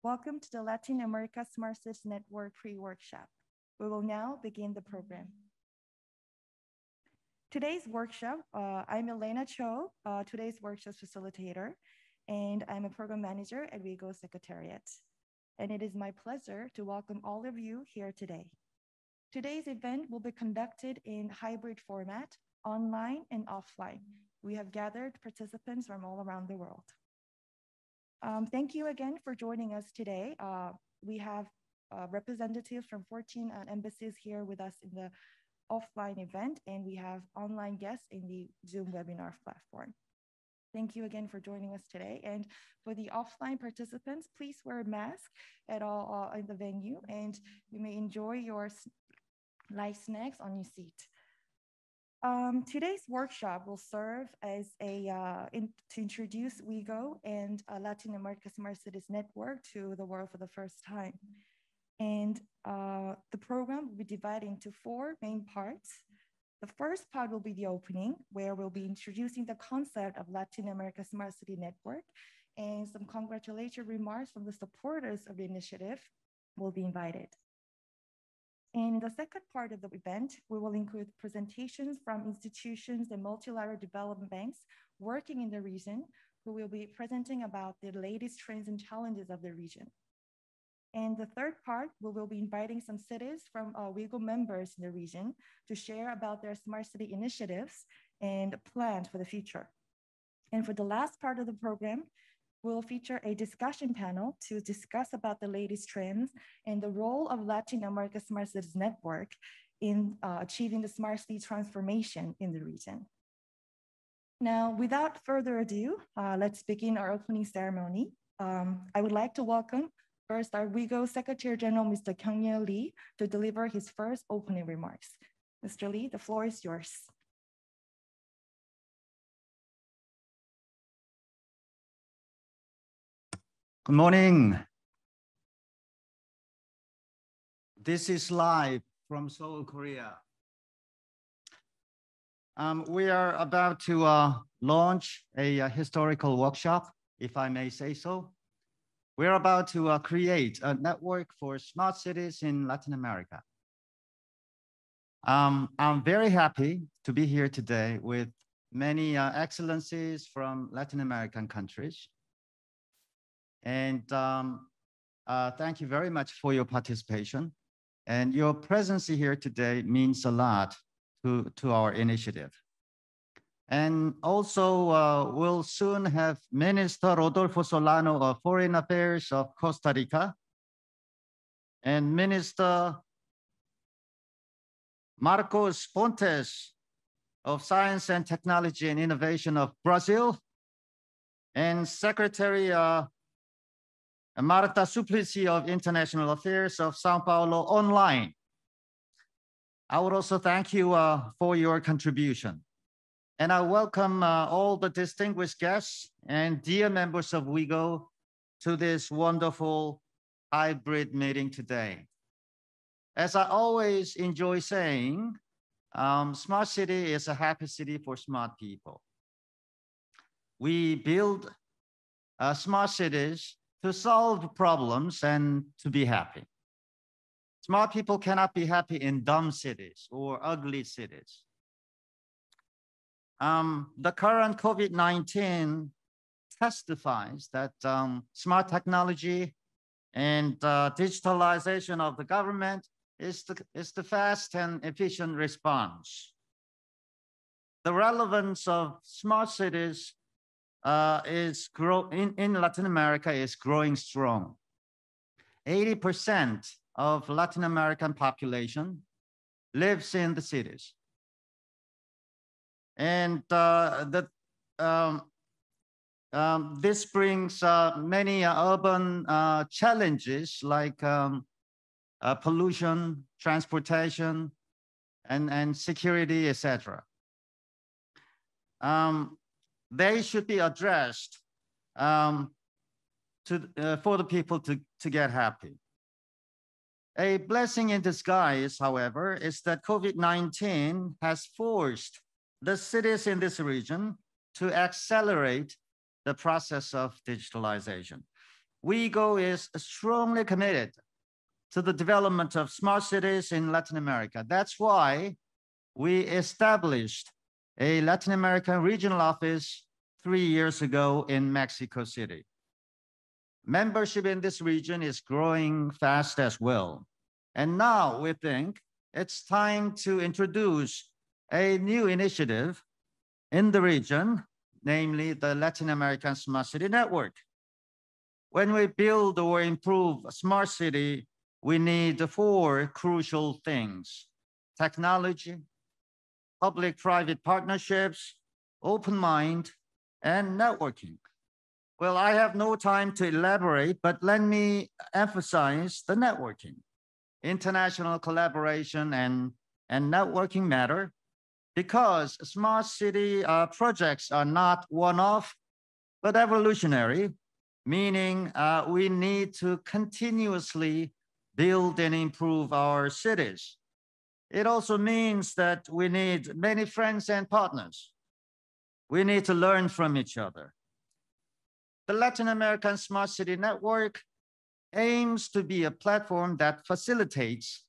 Welcome to the Latin America Smart Cities Network pre-workshop. We will now begin the program. Today's workshop, I'm Elena Cho, today's workshop facilitator, and I'm a program manager at WIGO Secretariat. And it is my pleasure to welcome all of you here today. Today's event will be conducted in hybrid format, online and offline. We have gathered participants from all around the world. Thank you again for joining us today. We have representatives from 14 embassies here with us in the offline event, and we have online guests in the Zoom webinar platform. Thank you again for joining us today. And for the offline participants, please wear a mask at all in the venue, and you may enjoy your light snacks on your seat. Today's workshop will serve as to introduce WIGO and Latin America Smart Cities Network to the world for the first time. And the program will be divided into 4 main parts. The first part will be the opening, where we'll be introducing the concept of Latin America Smart City Network, and some congratulatory remarks from the supporters of the initiative will be invited. In the second part of the event, we will include presentations from institutions and multilateral development banks working in the region, who will be presenting about the latest trends and challenges of the region. And the third part, we will be inviting some cities from WIGO members in the region to share about their smart city initiatives and plans for the future. And for the last part of the program, we'll feature a discussion panel to discuss about the latest trends and the role of Latin America Smart Cities Network in achieving the smart city transformation in the region. Now, without further ado, let's begin our opening ceremony. I would like to welcome first our WIGO Secretary General, Mr. Kyung-Yeol Lee, to deliver his first opening remarks. Mr. Lee, the floor is yours. Good morning. This is live from Seoul, Korea. We are about to launch a historical workshop, if I may say so. We're about to create a network for smart cities in Latin America. I'm very happy to be here today with many excellencies from Latin American countries. And thank you very much for your participation. And your presence here today means a lot to our initiative. And also, we'll soon have Minister Rodolfo Solano of Foreign Affairs of Costa Rica and Minister Marcos Pontes of Science and Technology and Innovation of Brazil, and Secretary Marta Suplicy of International Affairs of Sao Paulo online. I would also thank you for your contribution. And I welcome all the distinguished guests and dear members of WIGO to this wonderful hybrid meeting today. As I always enjoy saying, smart city is a happy city for smart people. We build smart cities to solve problems and to be happy. Smart people cannot be happy in dumb cities or ugly cities. The current COVID-19 testifies that smart technology and digitalization of the government is the fast and efficient response. The relevance of smart cities in Latin America is growing strong. 80% of Latin American population lives in the cities. And this brings many urban challenges like pollution, transportation, and security, etc. They should be addressed for the people to get happy. A blessing in disguise, however, is that COVID-19 has forced the cities in this region to accelerate the process of digitalization. WeGo is strongly committed to the development of smart cities in Latin America. That's why we established a Latin American regional office 3 years ago in Mexico City. Membership in this region is growing fast as well. And now we think it's time to introduce a new initiative in the region, namely the Latin American Smart City Network. When we build or improve a smart city, we need 4 crucial things: technology, public-private partnerships, open mind, and networking. Well, I have no time to elaborate, but let me emphasize the networking. International collaboration and networking matter because smart city projects are not one-off, but evolutionary, meaning we need to continuously build and improve our cities. It also means that we need many friends and partners. We need to learn from each other. The Latin American Smart City Network aims to be a platform that facilitates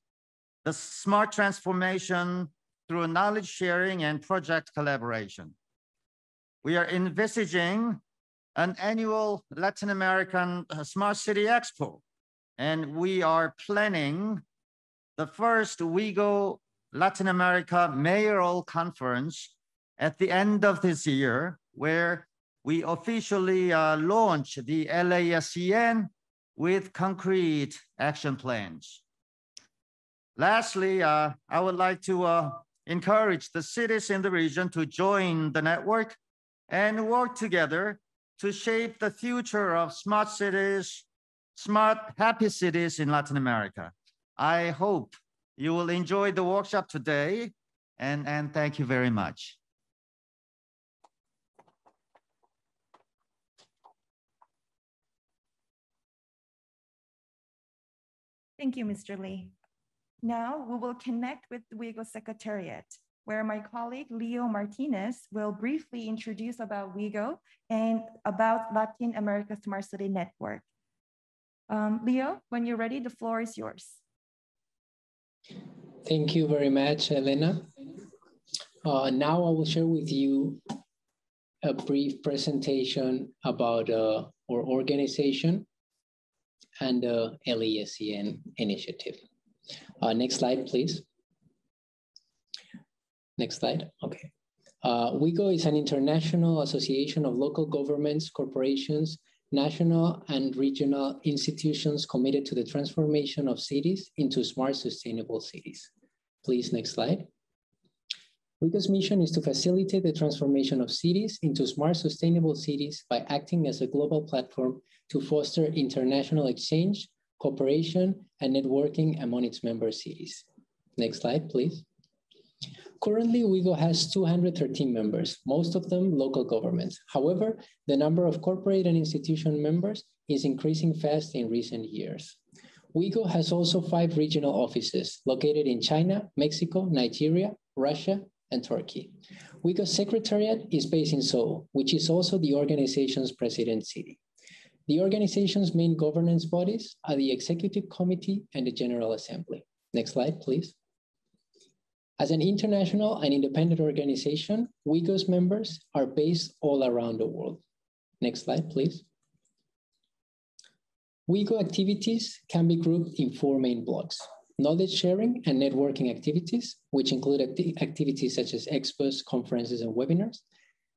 the smart transformation through knowledge sharing and project collaboration. We are envisaging an annual Latin American Smart City Expo, and we are planning the first WeGo Latin America Mayoral Conference at the end of this year, where we officially launch the LASCN with concrete action plans. Lastly, I would like to encourage the cities in the region to join the network and work together to shape the future of smart cities, smart, happy cities in Latin America. I hope you will enjoy the workshop today, and thank you very much. Thank you, Mr. Lee. Now we will connect with the WeGo Secretariat, where my colleague Leo Martinez will briefly introduce about WeGo and about Latin America Smart City Network. Leo, when you're ready, the floor is yours. Thank you very much, Elena. Now I will share with you a brief presentation about our organization and the LASCN initiative. Next slide, please. Next slide, okay. WeGo is an international association of local governments, corporations, national and regional institutions committed to the transformation of cities into smart, sustainable cities. Please, next slide. WeGo's mission is to facilitate the transformation of cities into smart, sustainable cities by acting as a global platform to foster international exchange, cooperation, and networking among its member cities. Next slide, please. Currently, WeGo has 213 members, most of them local governments. However, the number of corporate and institution members is increasing fast in recent years. WeGo has also 5 regional offices located in China, Mexico, Nigeria, Russia, and Turkey. WeGo's secretariat is based in Seoul, which is also the organization's president city. The organization's main governance bodies are the Executive Committee and the General Assembly. Next slide, please. As an international and independent organization, WeGo's members are based all around the world. Next slide, please. WeGo activities can be grouped in 4 main blocks: knowledge sharing and networking activities, which include activities such as expos, conferences, and webinars;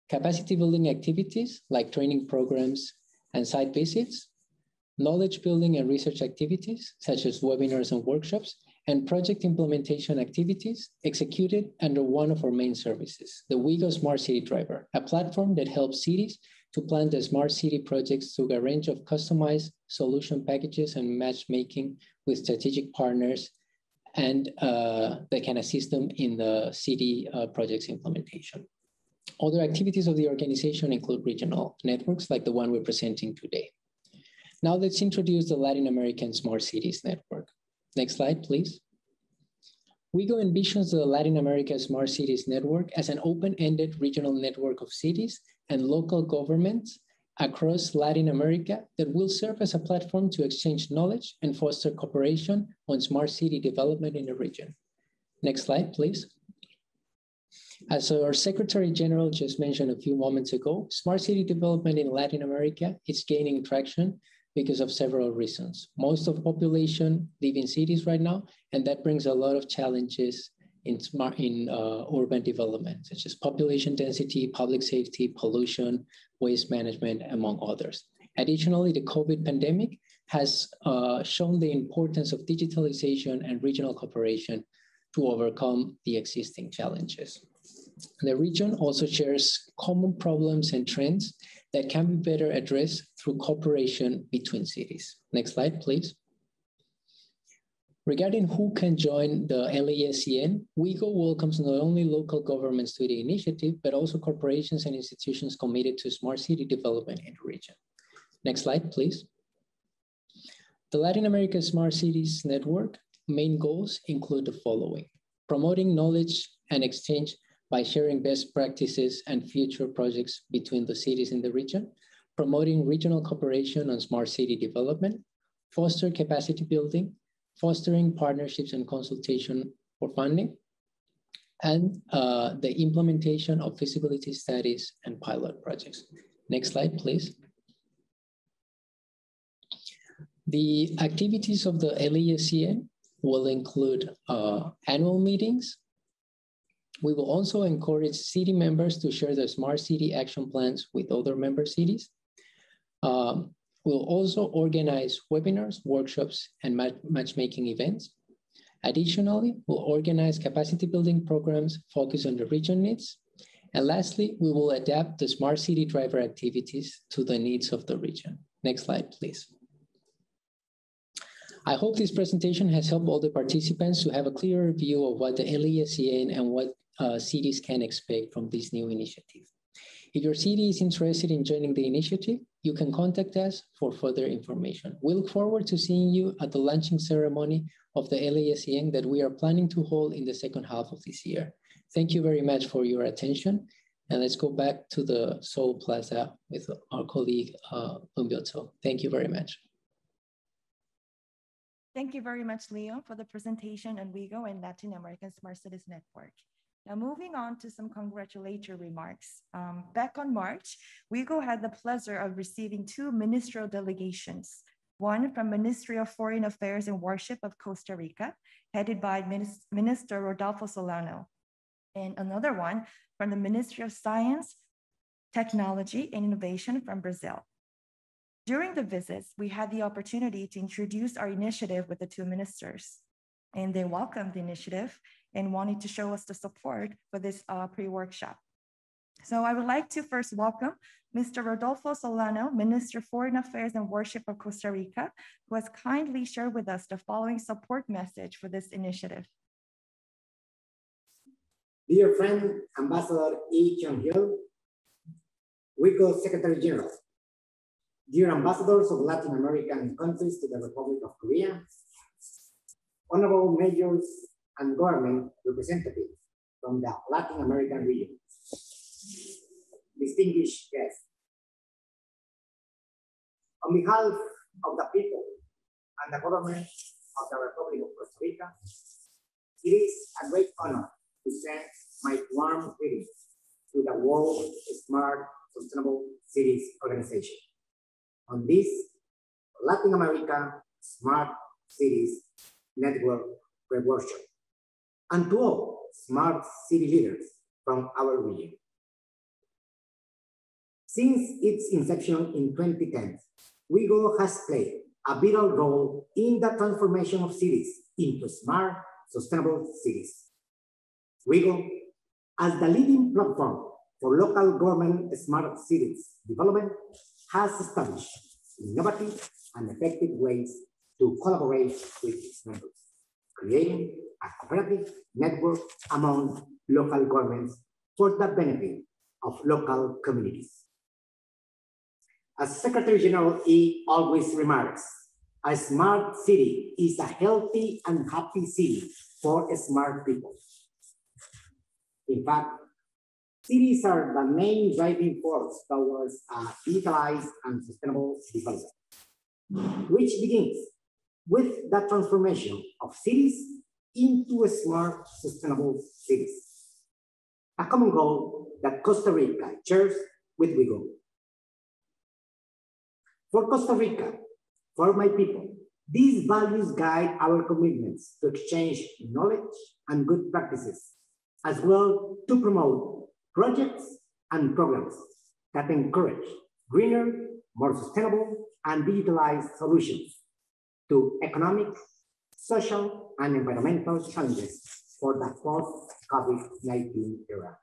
capacity building activities like training programs and site visits; knowledge building and research activities such as webinars and workshops; and project implementation activities executed under one of our main services, the WeGo Smart City Driver, a platform that helps cities to plan the smart city projects through a range of customized solution packages and matchmaking with strategic partners and that can assist them in the city projects implementation. Other activities of the organization include regional networks like the one we're presenting today. Now let's introduce the Latin American Smart Cities Network. Next slide, please. WeGo envisions the Latin America Smart Cities Network as an open-ended regional network of cities and local governments across Latin America that will serve as a platform to exchange knowledge and foster cooperation on smart city development in the region. Next slide, please. As our Secretary General just mentioned a few moments ago, smart city development in Latin America is gaining traction because of several reasons. Most of the population live in cities right now, and that brings a lot of challenges in urban development, such as population density, public safety, pollution, waste management, among others. Additionally, the COVID pandemic has shown the importance of digitalization and regional cooperation to overcome the existing challenges. The region also shares common problems and trends that can be better addressed through cooperation between cities. Next slide, please. Regarding who can join the LASCN, WIGO welcomes not only local governments to the initiative, but also corporations and institutions committed to smart city development in the region. Next slide, please. The Latin America Smart Cities Network main goals include the following: promoting knowledge and exchange by sharing best practices and future projects between the cities in the region, promoting regional cooperation on smart city development, foster capacity building, fostering partnerships and consultation for funding, and the implementation of feasibility studies and pilot projects. Next slide, please. The activities of the LASCN will include annual meetings. We will also encourage city members to share their smart city action plans with other member cities. We'll also organize webinars, workshops, and matchmaking events. Additionally, we'll organize capacity building programs focused on the region needs. And lastly, we will adapt the smart city driver activities to the needs of the region. Next slide, please. I hope this presentation has helped all the participants to have a clearer view of what the LASCN and what cities can expect from this new initiative. If your city is interested in joining the initiative, you can contact us for further information. We look forward to seeing you at the launching ceremony of the LASCN that we are planning to hold in the second half of this year. Thank you very much for your attention. And let's go back to the Seoul Plaza with our colleague, Umbyotso. Thank you very much. Thank you very much, Leo, for the presentation on WIGO and Latin American Smart Cities Network. Now, moving on to some congratulatory remarks. Back on March, WIGO had the pleasure of receiving 2 ministerial delegations, one from Ministry of Foreign Affairs and Worship of Costa Rica, headed by Minister Rodolfo Solano, and another one from the Ministry of Science, Technology, and Innovation from Brazil. During the visits, we had the opportunity to introduce our initiative with the 2 ministers, and they welcomed the initiative and wanted to show us the support for this pre-workshop. So I would like to first welcome Mr. Rodolfo Solano, Minister of Foreign Affairs and Worship of Costa Rica, who has kindly shared with us the following support message for this initiative. Dear friend, Ambassador Lee Kyung-hil, WIGO Secretary General, dear ambassadors of Latin American countries to the Republic of Korea, honorable mayors and government representatives from the Latin American region, distinguished guests. On behalf of the people and the government of the Republic of Costa Rica, it is a great honor to send my warm greetings to the World Smart Sustainable Cities Organization on this Latin America Smart Cities Network workshop, and to all smart city leaders from our region. Since its inception in 2010, WIGO has played a vital role in the transformation of cities into smart, sustainable cities. WIGO, as the leading platform for local government smart cities development, has established innovative and effective ways to collaborate with its members, creating a cooperative network among local governments for the benefit of local communities. As Secretary General E always remarks, a smart city is a healthy and happy city for smart people. In fact, cities are the main driving force towards a digitalized and sustainable development, which begins with the transformation of cities into smart, sustainable cities, a common goal that Costa Rica shares with WeGo. For Costa Rica, for my people, these values guide our commitments to exchange knowledge and good practices, as well to promote projects and programs that encourage greener, more sustainable, and digitalized solutions to economic, social, and environmental challenges for the post-COVID-19 era.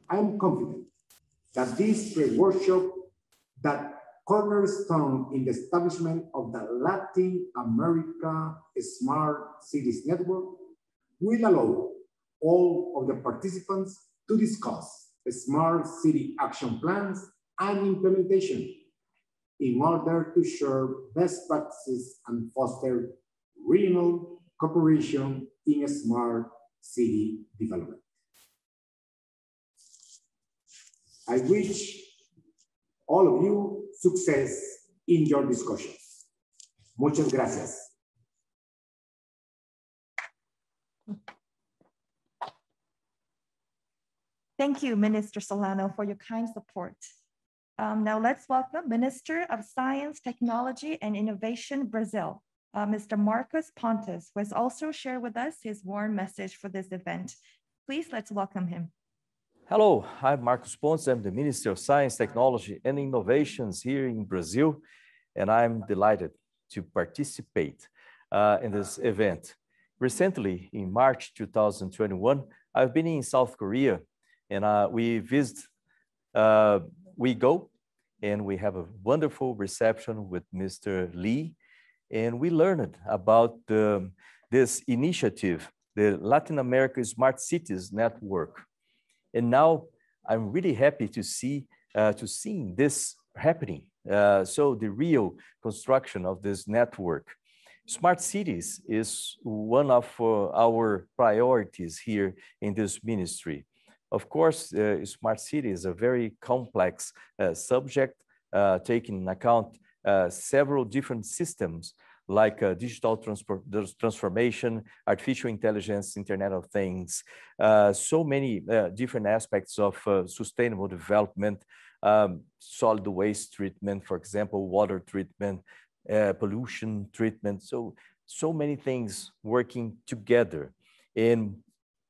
I am confident that this workshop, that cornerstone in the establishment of the Latin America Smart Cities Network, will allow all of the participants to discuss smart city action plans and implementation in order to share best practices and foster regional cooperation in a smart city development. I wish all of you success in your discussions. Muchas gracias. Thank you, Minister Solano, for your kind support. Now let's welcome Minister of Science, Technology, and Innovation, Brazil, Mr. Marcos Pontes, who has also shared with us his warm message for this event. Please, let's welcome him. Hello, I'm Marcos Pontes. I'm the Minister of Science, Technology, and Innovations here in Brazil, and I'm delighted to participate in this event. Recently, in March 2021, I've been in South Korea, and we visit WeGo, and we have a wonderful reception with Mr. Lee, and we learned about this initiative, the Latin America Smart Cities Network. And now I'm really happy to see this happening. So the real construction of this network. Smart cities is one of our priorities here in this ministry. Of course, smart city is a very complex subject, taking into account several different systems like digital transformation, artificial intelligence, Internet of Things, so many different aspects of sustainable development, solid waste treatment, for example, water treatment, pollution treatment, so many things working together. And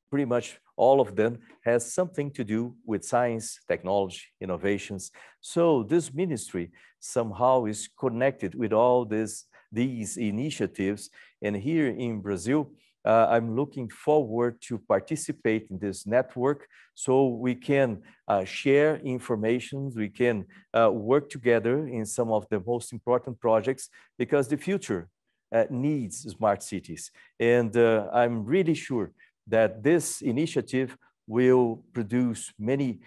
pretty much all of them has something to do with science, technology, innovations. So this ministry somehow is connected with all these initiatives. And here in Brazil, I'm looking forward to participate in this network so we can share information, we can work together in some of the most important projects, because the future needs smart cities. And I'm really sure that this initiative will produce many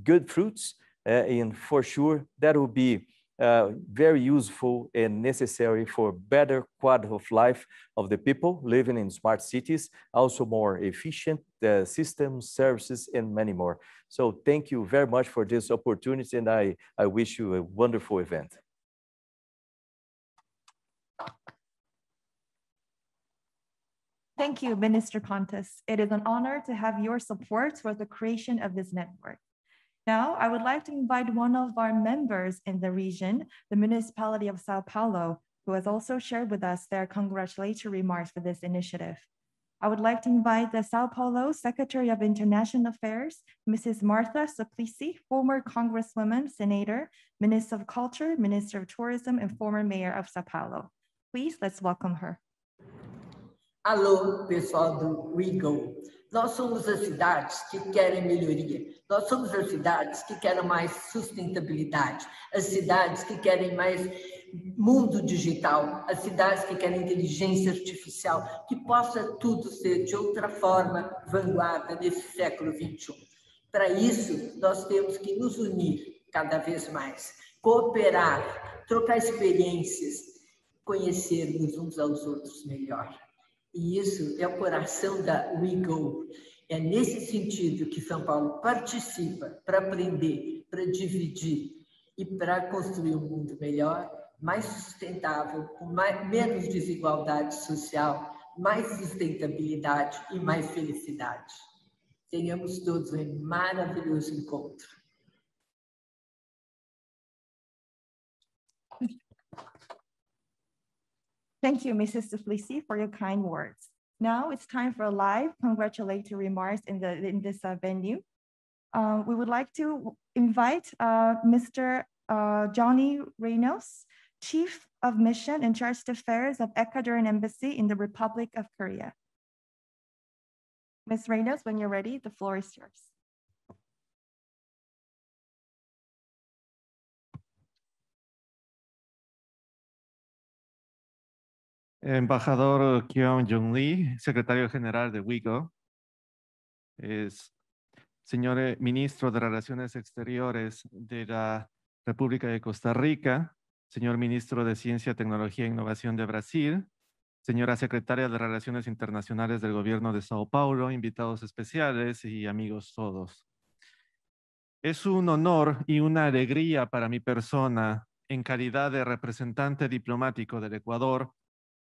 good fruits, and for sure that will be very useful and necessary for better quality of life of the people living in smart cities, also more efficient systems, services, and many more. So thank you very much for this opportunity, and I wish you a wonderful event. Thank you, Minister Pontes. It is an honor to have your support for the creation of this network. Now, I would like to invite one of our members in the region, the municipality of Sao Paulo, who has also shared with us their congratulatory remarks for this initiative. I would like to invite the Sao Paulo Secretary of International Affairs, Mrs. Martha Suplicy, former Congresswoman, Senator, Minister of Culture, Minister of Tourism, and former Mayor of Sao Paulo. Please, let's welcome her. Alô, pessoal do WeGo. Nós somos as cidades que querem melhoria. Nós somos as cidades que querem mais sustentabilidade. As cidades que querem mais mundo digital. As cidades que querem inteligência artificial. Que possa tudo ser de outra forma vanguarda nesse século XXI. Para isso, nós temos que nos unir cada vez mais. Cooperar, trocar experiências, conhecermos uns aos outros melhor. E isso é o coração da WeGo. É nesse sentido que São Paulo participa para aprender, para dividir e para construir um mundo melhor, mais sustentável, com menos desigualdade social, mais sustentabilidade e mais felicidade. Tenhamos todos um maravilhoso encontro. Thank you, Mrs. Duplessis, for your kind words. Now it's time for live congratulatory remarks in this venue. We would like to invite Mr. Johnny Reynolds, Chief of Mission in charge of affairs of Ecuadorian Embassy in the Republic of Korea. Ms. Reynolds, when you're ready, the floor is yours. Embajador Kyung Jung Lee, secretario general de WIGO, señor ministro de Relaciones Exteriores de la República de Costa Rica, señor ministro de Ciencia, Tecnología e Innovación de Brasil, señora secretaria de Relaciones Internacionales del Gobierno de Sao Paulo, invitados especiales y amigos todos. Es un honor y una alegría para mi persona, en calidad de representante diplomático del Ecuador,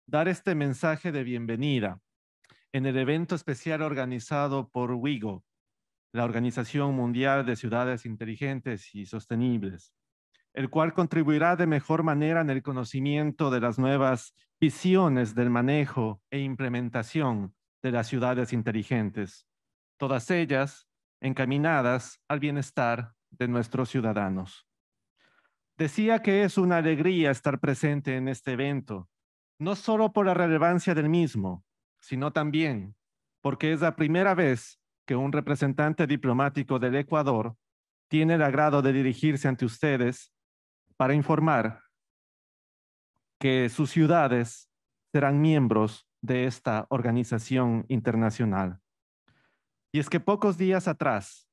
dar este mensaje de bienvenida en el evento especial organizado por WIGO, la Organización Mundial de Ciudades Inteligentes y Sostenibles, el cual contribuirá de mejor manera en el conocimiento de las nuevas visiones del manejo e implementación de las ciudades inteligentes, todas ellas encaminadas al bienestar de nuestros ciudadanos. Decía que es una alegría estar presente en este evento, no solo por la relevancia del mismo, sino también porque es la primera vez que un representante diplomático del Ecuador tiene el agrado de dirigirse ante ustedes para informar que sus ciudades serán miembros de esta organización internacional. Y es que pocos días atrás,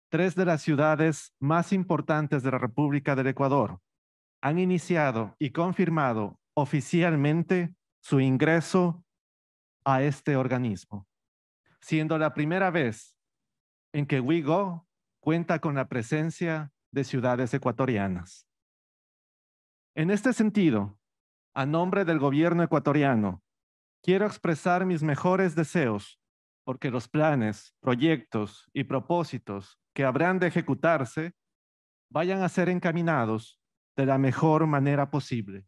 3 de las ciudades más importantes de la República del Ecuador han iniciado y confirmado oficialmente su ingreso a este organismo, siendo la primera vez en que WIGO cuenta con la presencia de ciudades ecuatorianas. En este sentido, a nombre del gobierno ecuatoriano, quiero expresar mis mejores deseos porque los planes, proyectos y propósitos que habrán de ejecutarse vayan a ser encaminados de la mejor manera posible,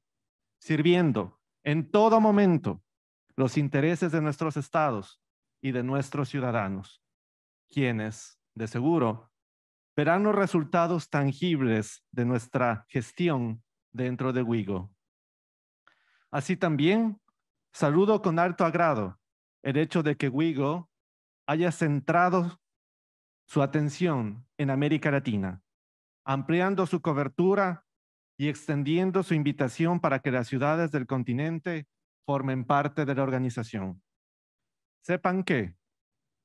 sirviendo en todo momento los intereses de nuestros estados y de nuestros ciudadanos, quienes, de seguro, verán los resultados tangibles de nuestra gestión dentro de WIGO. Así también, saludo con alto agrado el hecho de que WIGO haya centrado su atención en América Latina, ampliando su cobertura y extendiendo su invitación para que las ciudades del continente formen parte de la organización. Sepan que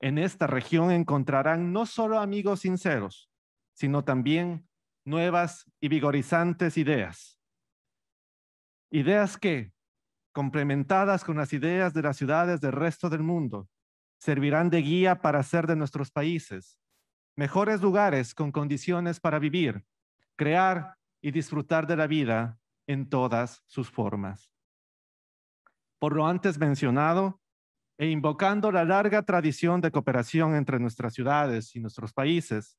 en esta región encontrarán no solo amigos sinceros, sino también nuevas y vigorizantes ideas. Ideas que, complementadas con las ideas de las ciudades del resto del mundo, servirán de guía para hacer de nuestros países mejores lugares con condiciones para vivir, crear y disfrutar de la vida en todas sus formas. Por lo antes mencionado, e invocando la larga tradición de cooperación entre nuestras ciudades y nuestros países,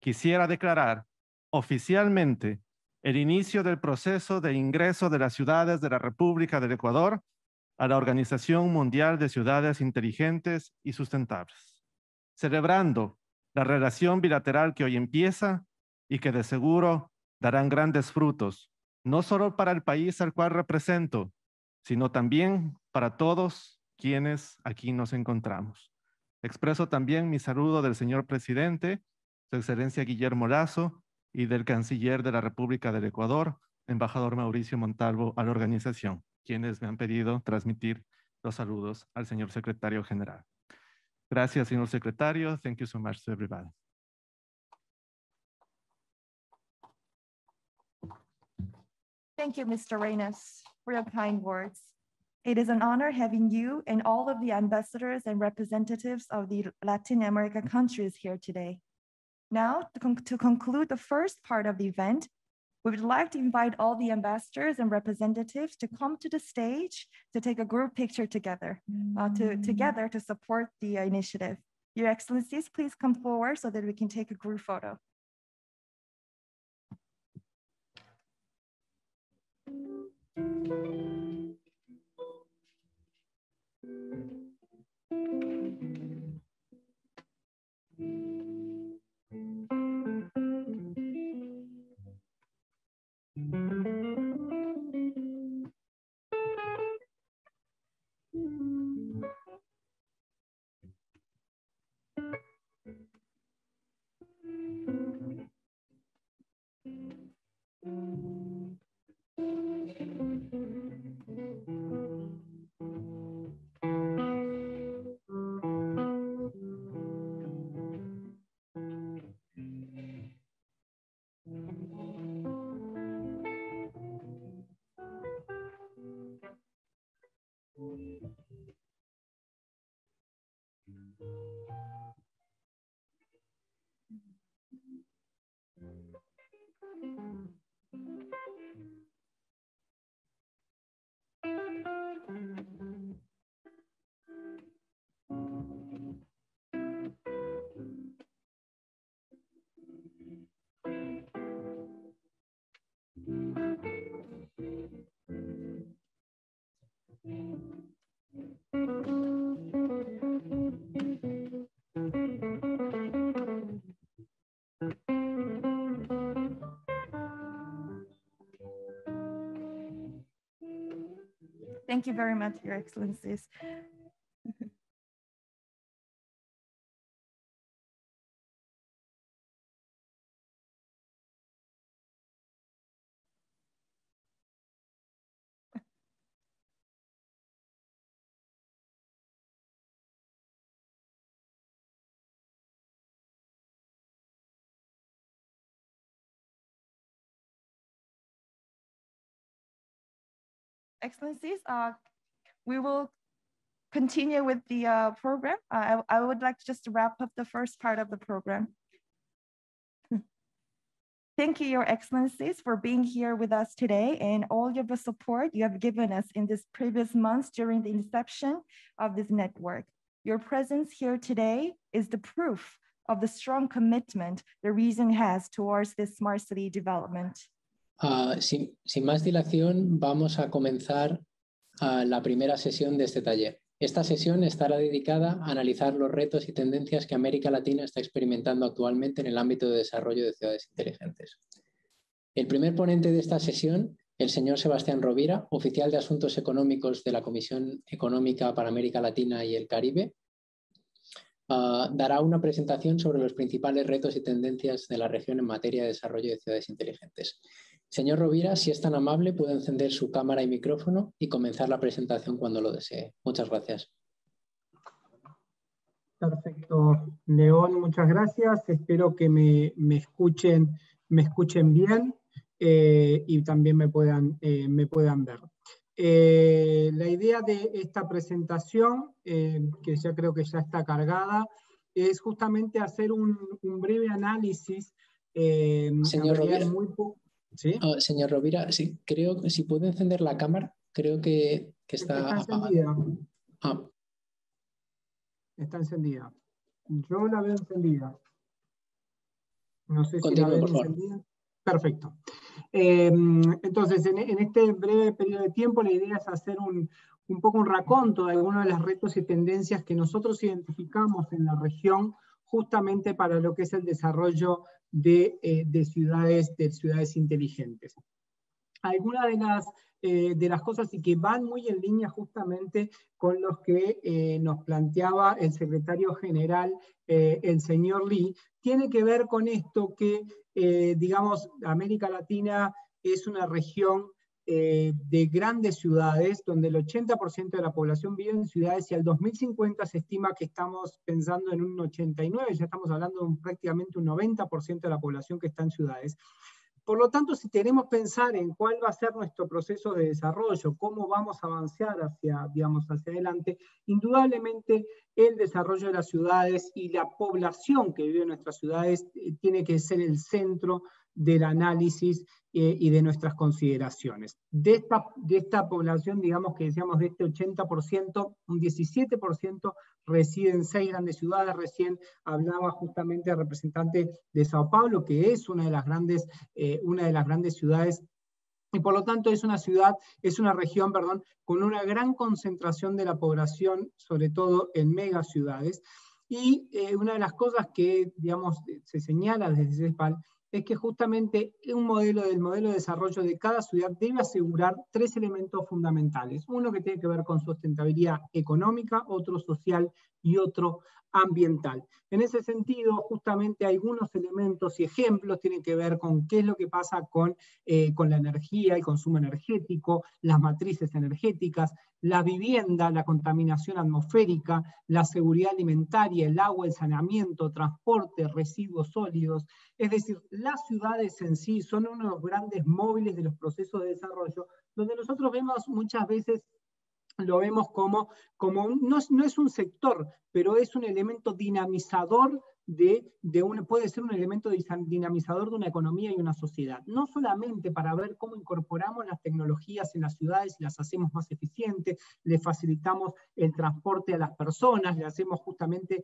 quisiera declarar oficialmente el inicio del proceso de ingreso de las ciudades de la República del Ecuador a la Organización Mundial de Ciudades Inteligentes y Sustentables, celebrando la relación bilateral que hoy empieza y que de seguro darán grandes frutos, no solo para el país al cual represento, sino también para todos quienes aquí nos encontramos. Expreso también mi saludo del señor presidente, su excelencia Guillermo Lasso, y del canciller de la República del Ecuador, embajador Mauricio Montalvo, a la organización, quienes me han pedido transmitir los saludos al señor secretario general. Gracias, señor secretario. Thank you so much to everybody. Thank you, Mr. Reynolds, for your kind words. It is an honor having you and all of the ambassadors and representatives of the Latin America countries here today. Now, to conclude the first part of the event, we would like to invite all the ambassadors and representatives to come to the stage to take a group picture together, together to support the initiative. Your Excellencies, please come forward so that we can take a group photo. Thank you very much, Your Excellencies. Excellencies, we will continue with the program. I would like to just wrap up the first part of the program. Thank you, Your Excellencies, for being here with us today and all of the support you have given us in this previous months during the inception of this network. Your presence here today is the proof of the strong commitment the region has towards this smart city development. Sin más dilación, vamos a comenzar la primera sesión de este taller. Esta sesión estará dedicada a analizar los retos y tendencias que América Latina está experimentando actualmente en el ámbito de desarrollo de ciudades inteligentes. El primer ponente de esta sesión, el señor Sebastián Rovira, oficial de Asuntos Económicos de la Comisión Económica para América Latina y el Caribe, dará una presentación sobre los principales retos y tendencias de la región en materia de desarrollo de ciudades inteligentes. Señor Rovira, si es tan amable, puede encender su cámara y micrófono y comenzar la presentación cuando lo desee. Muchas gracias. Perfecto, León, muchas gracias. Espero que me escuchen bien y también me puedan ver. La idea de esta presentación, que ya creo que ya está cargada, es justamente hacer un breve análisis. Señor Rovira. ¿Sí? Señor Rovira, sí, creo que si puede encender la cámara, creo que está encendida. Ah. Está encendida. Yo la veo encendida. No sé Continúe, si la ven por encendida. favor. Perfecto. Entonces, en este breve periodo de tiempo, la idea es hacer un poco un raconto de algunos de los retos y tendencias que nosotros identificamos en la región justamente para lo que es el desarrollo de ciudades inteligentes. Algunas de las cosas y que van muy en línea justamente con los que nos planteaba el secretario general, el señor Lee, tiene que ver con esto que, digamos, América Latina es una región de grandes ciudades, donde el 80% de la población vive en ciudades y al 2050 se estima que estamos pensando en un 89%, ya estamos hablando de prácticamente un 90% de la población que está en ciudades. Por lo tanto, si queremos pensar en cuál va a ser nuestro proceso de desarrollo, cómo vamos a avanzar hacia, digamos, hacia adelante, indudablemente el desarrollo de las ciudades y la población que vive en nuestras ciudades tiene que ser el centro del análisis y de nuestras consideraciones. De esta población, digamos que decíamos de este 80%, un 17% reside en 6 grandes ciudades. Recién hablaba justamente el representante de Sao Paulo, que es una de las grandes ciudades, y por lo tanto es una región, perdón, con una gran concentración de la población, sobre todo en megaciudades. Y una de las cosas que, digamos, se señala desde CEPAL es que justamente el modelo de desarrollo de cada ciudad debe asegurar 3 elementos fundamentales. Uno que tiene que ver con sustentabilidad económica, otro social y otro ambiental. En ese sentido, justamente algunos elementos y ejemplos tienen que ver con qué es lo que pasa con la energía, el consumo energético, las matrices energéticas, la vivienda, la contaminación atmosférica, la seguridad alimentaria, el agua, el saneamiento, transporte, residuos sólidos. Es decir, las ciudades en sí son uno de los grandes móviles de los procesos de desarrollo, donde nosotros vemos muchas veces, lo vemos como no es un sector, pero es un elemento dinamizador puede ser un elemento dinamizador de una economía y una sociedad. No solamente para ver cómo incorporamos las tecnologías en las ciudades y las hacemos más eficientes, le facilitamos el transporte a las personas, le hacemos justamente,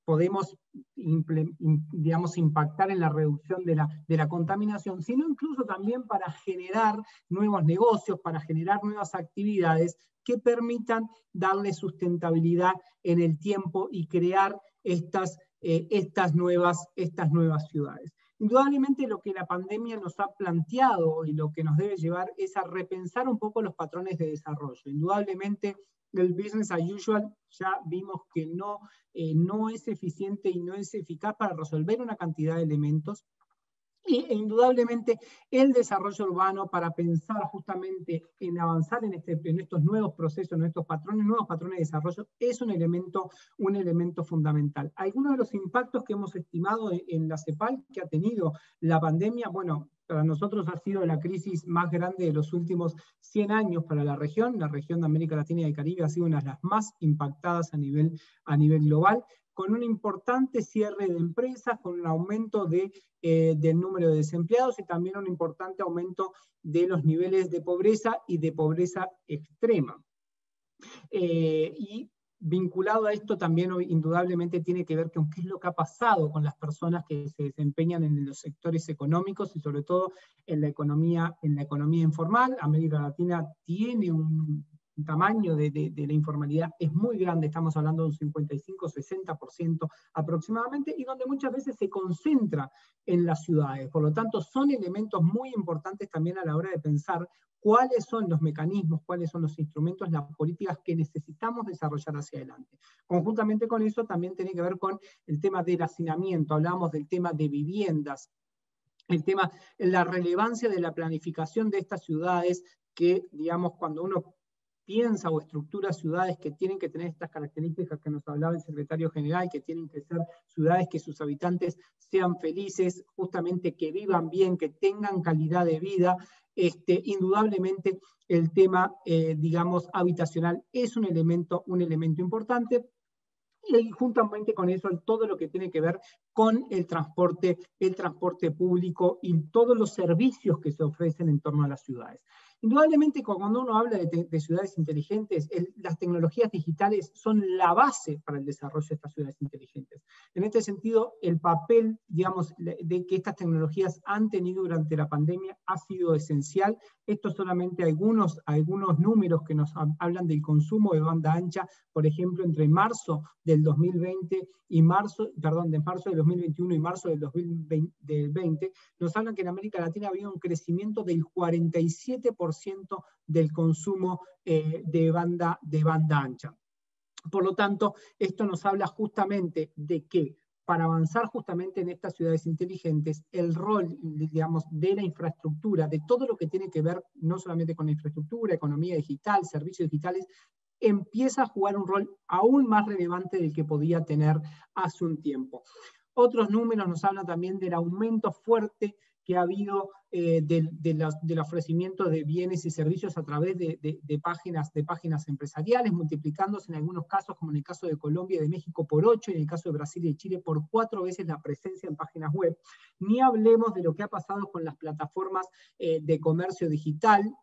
podemos digamos, impactar en la reducción de la contaminación, sino incluso también para generar nuevos negocios, para generar nuevas actividades que permitan darle sustentabilidad en el tiempo y crear estas nuevas ciudades. Indudablemente lo que la pandemia nos ha planteado y lo que nos debe llevar es a repensar un poco los patrones de desarrollo. Indudablemente el business as usual ya vimos que no es eficiente y no es eficaz para resolver una cantidad de elementos. E indudablemente el desarrollo urbano, para pensar justamente en avanzar en estos nuevos procesos, en estos nuevos patrones de desarrollo, es un elemento fundamental. Algunos de los impactos que hemos estimado en la CEPAL que ha tenido la pandemia, bueno, para nosotros ha sido la crisis más grande de los últimos 100 años para la región de América Latina y el Caribe ha sido una de las más impactadas a nivel global, con un importante cierre de empresas, con un aumento del número de desempleados y también un importante aumento de los niveles de pobreza y de pobreza extrema. Y vinculado a esto también indudablemente tiene que ver con qué es lo que ha pasado con las personas que se desempeñan en los sectores económicos y sobre todo en la economía informal. América Latina tiene un tamaño de la informalidad es muy grande, estamos hablando de un 55-60% aproximadamente, y donde muchas veces se concentra en las ciudades. Por lo tanto, son elementos muy importantes también a la hora de pensar cuáles son los mecanismos, cuáles son los instrumentos, las políticas que necesitamos desarrollar hacia adelante. Conjuntamente con eso también tiene que ver con el tema del hacinamiento, hablamos del tema de viviendas, la relevancia de la planificación de estas ciudades que, digamos, cuando uno piensa o estructura ciudades que tienen que tener estas características que nos hablaba el secretario general, que tienen que ser ciudades que sus habitantes sean felices, justamente que vivan bien, que tengan calidad de vida. Indudablemente el tema, digamos, habitacional es un elemento importante. Y juntamente con eso, todo lo que tiene que ver con el transporte público y todos los servicios que se ofrecen en torno a las ciudades. Indudablemente, cuando uno habla de ciudades inteligentes, las tecnologías digitales son la base para el desarrollo de estas ciudades inteligentes. En este sentido, el papel, digamos, de que estas tecnologías han tenido durante la pandemia ha sido esencial. Esto solamente algunos números que nos hablan del consumo de banda ancha, por ejemplo, entre marzo del 2020 y de marzo del 2021 y marzo del 2020, nos hablan que en América Latina había un crecimiento del 47% del consumo de banda ancha. Por lo tanto, esto nos habla justamente de que para avanzar justamente en estas ciudades inteligentes, el rol, digamos, de la infraestructura, de todo lo que tiene que ver no solamente con la infraestructura, economía digital, servicios digitales, empieza a jugar un rol aún más relevante del que podía tener hace un tiempo. Otros números nos hablan también del aumento fuerte que ha habido del ofrecimiento de bienes y servicios a través de páginas empresariales, multiplicándose en algunos casos, como en el caso de Colombia y de México, por 8, y en el caso de Brasil y de Chile por 4 veces la presencia en páginas web. Ni hablemos de lo que ha pasado con las plataformas de comercio digital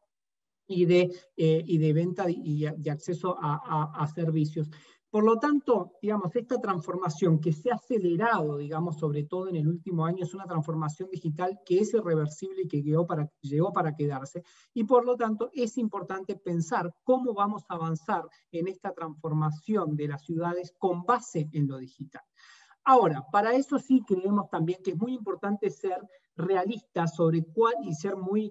y de venta y de acceso a servicios. Por lo tanto, digamos, esta transformación que se ha acelerado, digamos, sobre todo en el último año, es una transformación digital que es irreversible y que llegó para quedarse. Y por lo tanto, es importante pensar cómo vamos a avanzar en esta transformación de las ciudades con base en lo digital. Ahora, para eso sí creemos también que es muy importante ser realistas sobre cuál y ser muy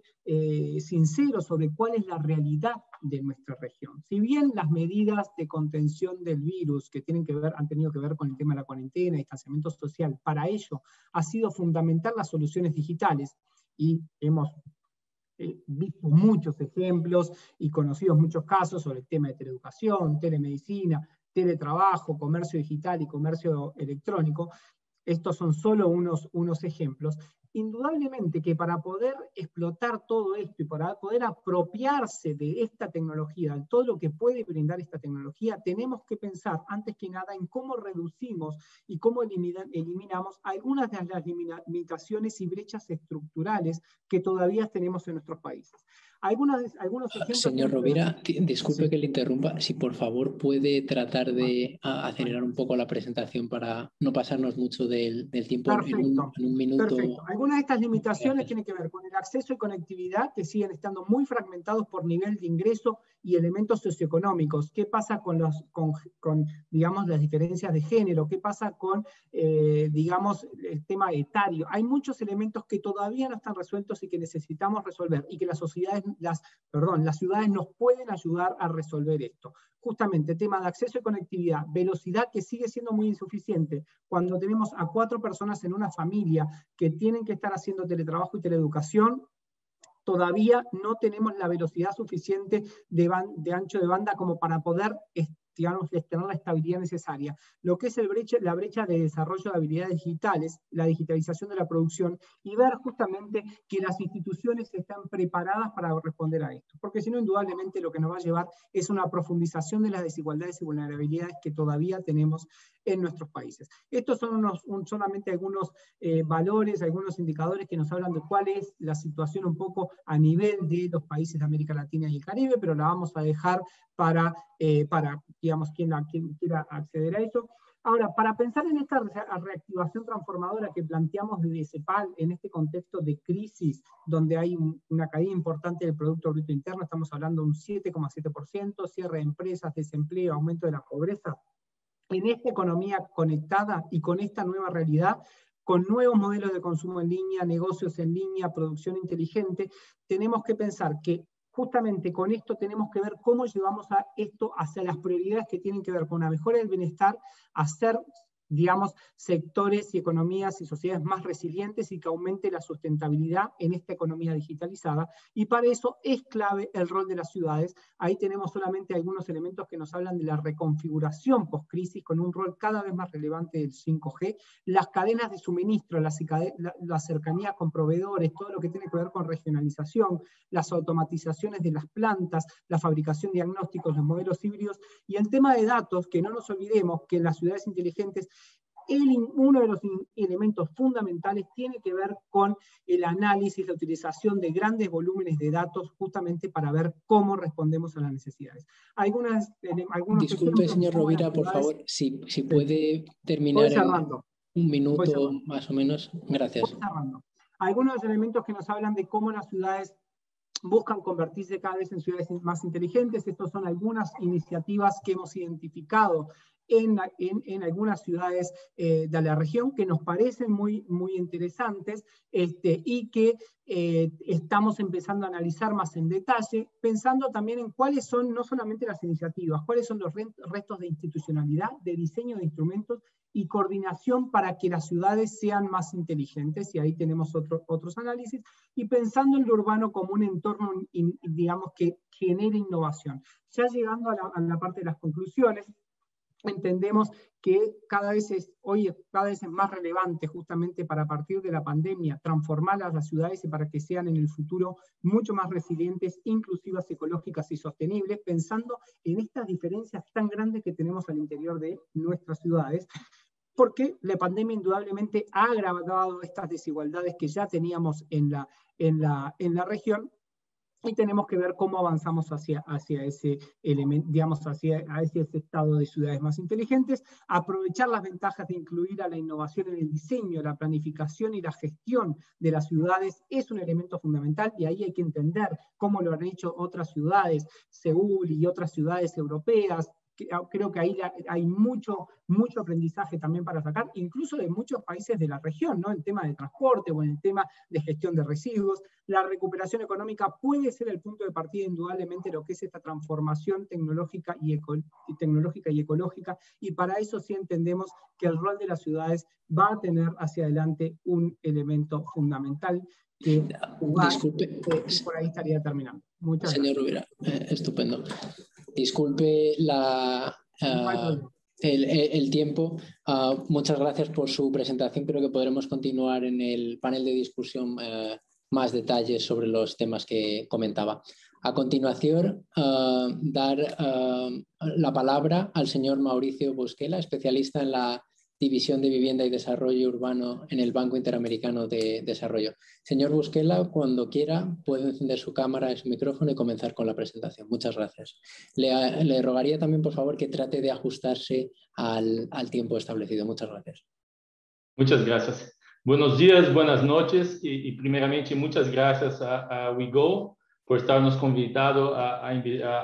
sinceros sobre cuál es la realidad de nuestra región. Si bien las medidas de contención del virus que han tenido que ver con el tema de la cuarentena, distanciamiento social, para ello ha sido fundamental las soluciones digitales, y hemos visto muchos ejemplos y conocidos muchos casos sobre el tema de teleeducación, telemedicina, teletrabajo, comercio digital y comercio electrónico. Estos son solo unos ejemplos. Indudablemente que para poder explotar todo esto y para poder apropiarse de esta tecnología, de todo lo que puede brindar esta tecnología, tenemos que pensar antes que nada en cómo reducimos y cómo eliminamos algunas de las limitaciones y brechas estructurales que todavía tenemos en nuestros países. Algunos ejemplos... Señor Rovira, disculpe que le interrumpa. Si por favor puede tratar de acelerar un poco la presentación para no pasarnos mucho del tiempo. Perfecto, en un minuto. Perfecto. Algunas de estas limitaciones Gracias. tienen que ver con el acceso y conectividad, que siguen estando muy fragmentados por nivel de ingreso y elementos socioeconómicos. ¿Qué pasa con digamos, las diferencias de género? ¿Qué pasa con, digamos, el tema etario? Hay muchos elementos que todavía no están resueltos y que necesitamos resolver, y que las ciudades nos pueden ayudar a resolver esto. Justamente, tema de acceso y conectividad, velocidad que sigue siendo muy insuficiente. Cuando tenemos a 4 personas en una familia que tienen que estar haciendo teletrabajo y teleeducación, todavía no tenemos la velocidad suficiente de ancho de banda como para poder, digamos, tener la estabilidad necesaria. Lo que es la brecha de desarrollo de habilidades digitales, la digitalización de la producción, y ver justamente que las instituciones están preparadas para responder a esto. Porque si no, indudablemente lo que nos va a llevar es una profundización de las desigualdades y vulnerabilidades que todavía tenemos en nuestros países. Estos son solamente algunos valores, algunos indicadores que nos hablan de cuál es la situación un poco a nivel de los países de América Latina y el Caribe, pero la vamos a dejar para digamos, quien quiera acceder a eso. Ahora, para pensar en esta reactivación transformadora que planteamos desde CEPAL, en este contexto de crisis, donde hay una caída importante del Producto Bruto Interno, estamos hablando de un 7,7%, cierre de empresas, desempleo, aumento de la pobreza, en esta economía conectada y con esta nueva realidad, con nuevos modelos de consumo en línea, negocios en línea, producción inteligente, tenemos que pensar que justamente con esto tenemos que ver cómo llevamos a esto hacia las prioridades que tienen que ver con una mejora del bienestar, hacer, digamos, sectores y economías y sociedades más resilientes y que aumente la sustentabilidad en esta economía digitalizada. Y para eso es clave el rol de las ciudades. Ahí tenemos solamente algunos elementos que nos hablan de la reconfiguración post-crisis con un rol cada vez más relevante del 5G, las cadenas de suministro, la cercanía con proveedores, todo lo que tiene que ver con regionalización, las automatizaciones de las plantas, la fabricación de diagnósticos, los modelos híbridos, y el tema de datos, que no nos olvidemos que en las ciudades inteligentes uno de los elementos fundamentales tiene que ver con el análisis, la utilización de grandes volúmenes de datos justamente para ver cómo respondemos a las necesidades. Disculpe, señor Rovira, por favor, si puede terminar en un minuto más o menos. Gracias. Algunos elementos que nos hablan de cómo las ciudades buscan convertirse cada vez en ciudades más inteligentes. Estas son algunas iniciativas que hemos identificado en algunas ciudades de la región que nos parecen muy interesantes y que estamos empezando a analizar más en detalle, pensando también en cuáles son no solamente las iniciativas, cuáles son los restos de institucionalidad, de diseño de instrumentos y coordinación para que las ciudades sean más inteligentes, y ahí tenemos otros análisis, y pensando en lo urbano como un entorno, digamos, que genere innovación. Ya llegando a la parte de las conclusiones, entendemos que cada vez es más relevante, justamente para, a partir de la pandemia, transformar las ciudades y para que sean en el futuro mucho más resilientes, inclusivas, ecológicas y sostenibles, pensando en estas diferencias tan grandes que tenemos al interior de nuestras ciudades, porque la pandemia indudablemente ha agravado estas desigualdades que ya teníamos en la región, y tenemos que ver cómo avanzamos hacia ese elemento, digamos, hacia ese estado de ciudades más inteligentes, aprovechar las ventajas de incluir a la innovación en el diseño, la planificación y la gestión de las ciudades es un elemento fundamental, y ahí hay que entender cómo lo han hecho otras ciudades, Seúl y otras ciudades europeas. Creo que ahí hay mucho aprendizaje también para sacar, incluso de muchos países de la región, ¿no? En tema de transporte o en el tema de gestión de residuos. La recuperación económica puede ser el punto de partida, indudablemente, de lo que es esta transformación tecnológica y ecológica, y para eso sí entendemos que el rol de las ciudades va a tener hacia adelante un elemento fundamental que jugar. Disculpe. Por ahí estaría terminando. Muchas Señor Rubira, estupendo. Disculpe el tiempo. Muchas gracias por su presentación. Creo que podremos continuar en el panel de discusión más detalles sobre los temas que comentaba. A continuación, dar la palabra al señor Mauricio Busquela, especialista en la División de Vivienda y Desarrollo Urbano en el Banco Interamericano de Desarrollo. Señor Busquela, cuando quiera, puede encender su cámara y su micrófono y comenzar con la presentación. Muchas gracias. Le rogaría también, por favor, que trate de ajustarse al tiempo establecido. Muchas gracias. Muchas gracias. Buenos días, buenas noches y primeramente muchas gracias a WeGo por estarnos convidado a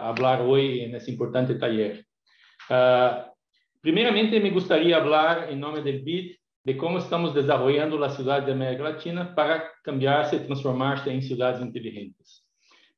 hablar hoy en este importante taller. Primeramente, me gustaría hablar en nombre del BID de cómo estamos desarrollando la ciudad de América Latina para cambiarse y transformarse en ciudades inteligentes.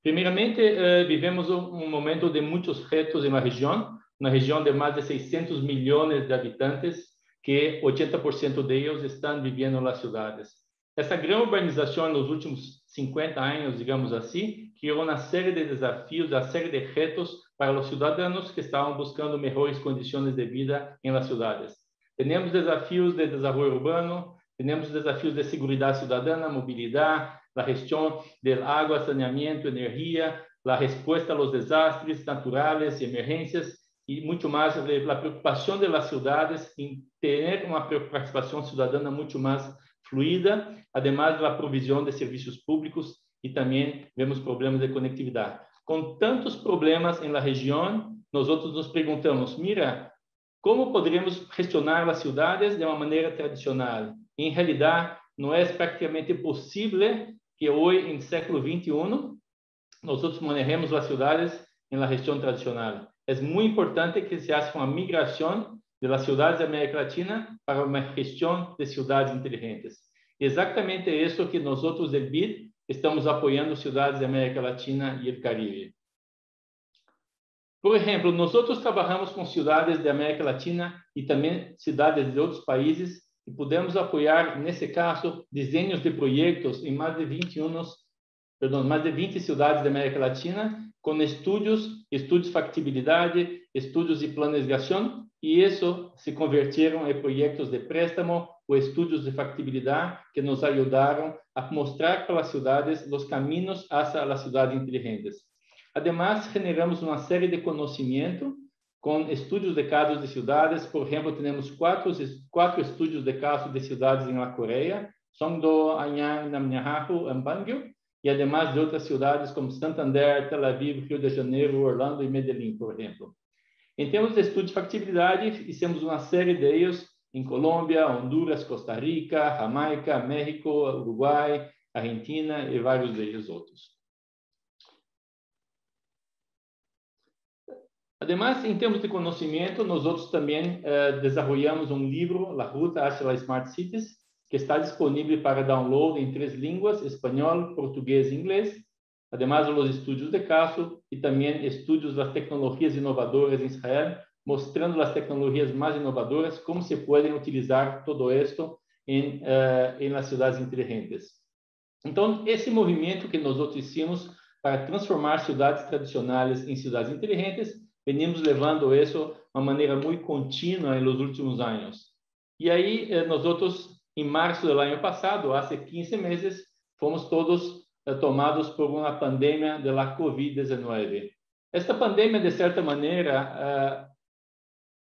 Primeramente, vivimos un momento de muchos retos en la región, una región de más de 600 millones de habitantes, que 80% de ellos están viviendo en las ciudades. Esta gran urbanización en los últimos 50 años, digamos así, creó una serie de desafíos, una serie de retos para los ciudadanos que estaban buscando mejores condiciones de vida en las ciudades. Tenemos desafíos de desarrollo urbano, tenemos desafíos de seguridad ciudadana, movilidad, la gestión del agua, saneamiento, energía, la respuesta a los desastres naturales y emergencias, y mucho más la preocupación de las ciudades en tener una participación ciudadana mucho más fluida, además de la provisión de servicios públicos, y también vemos problemas de conectividad. Con tantos problemas en la región, nosotros nos preguntamos, mira, ¿cómo podríamos gestionar las ciudades de una manera tradicional? En realidad, no es prácticamente posible que hoy, en el siglo XXI, nosotros manejemos las ciudades en la gestión tradicional. Es muy importante que se haga una migración de las ciudades de América Latina para una gestión de ciudades inteligentes. Exactamente eso que nosotros del BID estamos apoyando ciudades de América Latina y el Caribe. Por ejemplo, nosotros trabajamos con ciudades de América Latina y también ciudades de otros países y podemos apoyar, en este caso, diseños de proyectos en más de 20 ciudades de América Latina, con estudios de factibilidad, estudios de planificación, y eso se convirtieron en proyectos de préstamo o estudios de factibilidad que nos ayudaron a mostrar para las ciudades los caminos hacia las ciudades inteligentes. Además, generamos una serie de conocimiento con estudios de casos de ciudades. Por ejemplo, tenemos cuatro estudios de casos de ciudades en la Corea, Songdo, Anyang, Namnyahahu, Ambangyo, y además de otras ciudades como Santander, Tel Aviv, Rio de Janeiro, Orlando y Medellín, por ejemplo. En términos de estudios de factibilidad, hicimos una serie de ellos en Colombia, Honduras, Costa Rica, Jamaica, México, Uruguay, Argentina y varios de ellos otros. Además, en términos de conocimiento, nosotros también desarrollamos un libro, La Ruta hacia las Smart Cities, que está disponible para download en 3 lenguas, español, portugués e inglés, además de los estudios de caso y también estudios de las tecnologías innovadoras en Israel, mostrando las tecnologías más innovadoras, cómo se pueden utilizar todo esto en las ciudades inteligentes. Entonces, ese movimiento que nosotros hicimos para transformar ciudades tradicionales en ciudades inteligentes, venimos levando eso uma maneira muito contínua nos últimos anos. E aí, nós outros, em março do ano passado, há 15 meses, fomos todos tomados por uma pandemia da Covid-19. Esta pandemia, de certa maneira,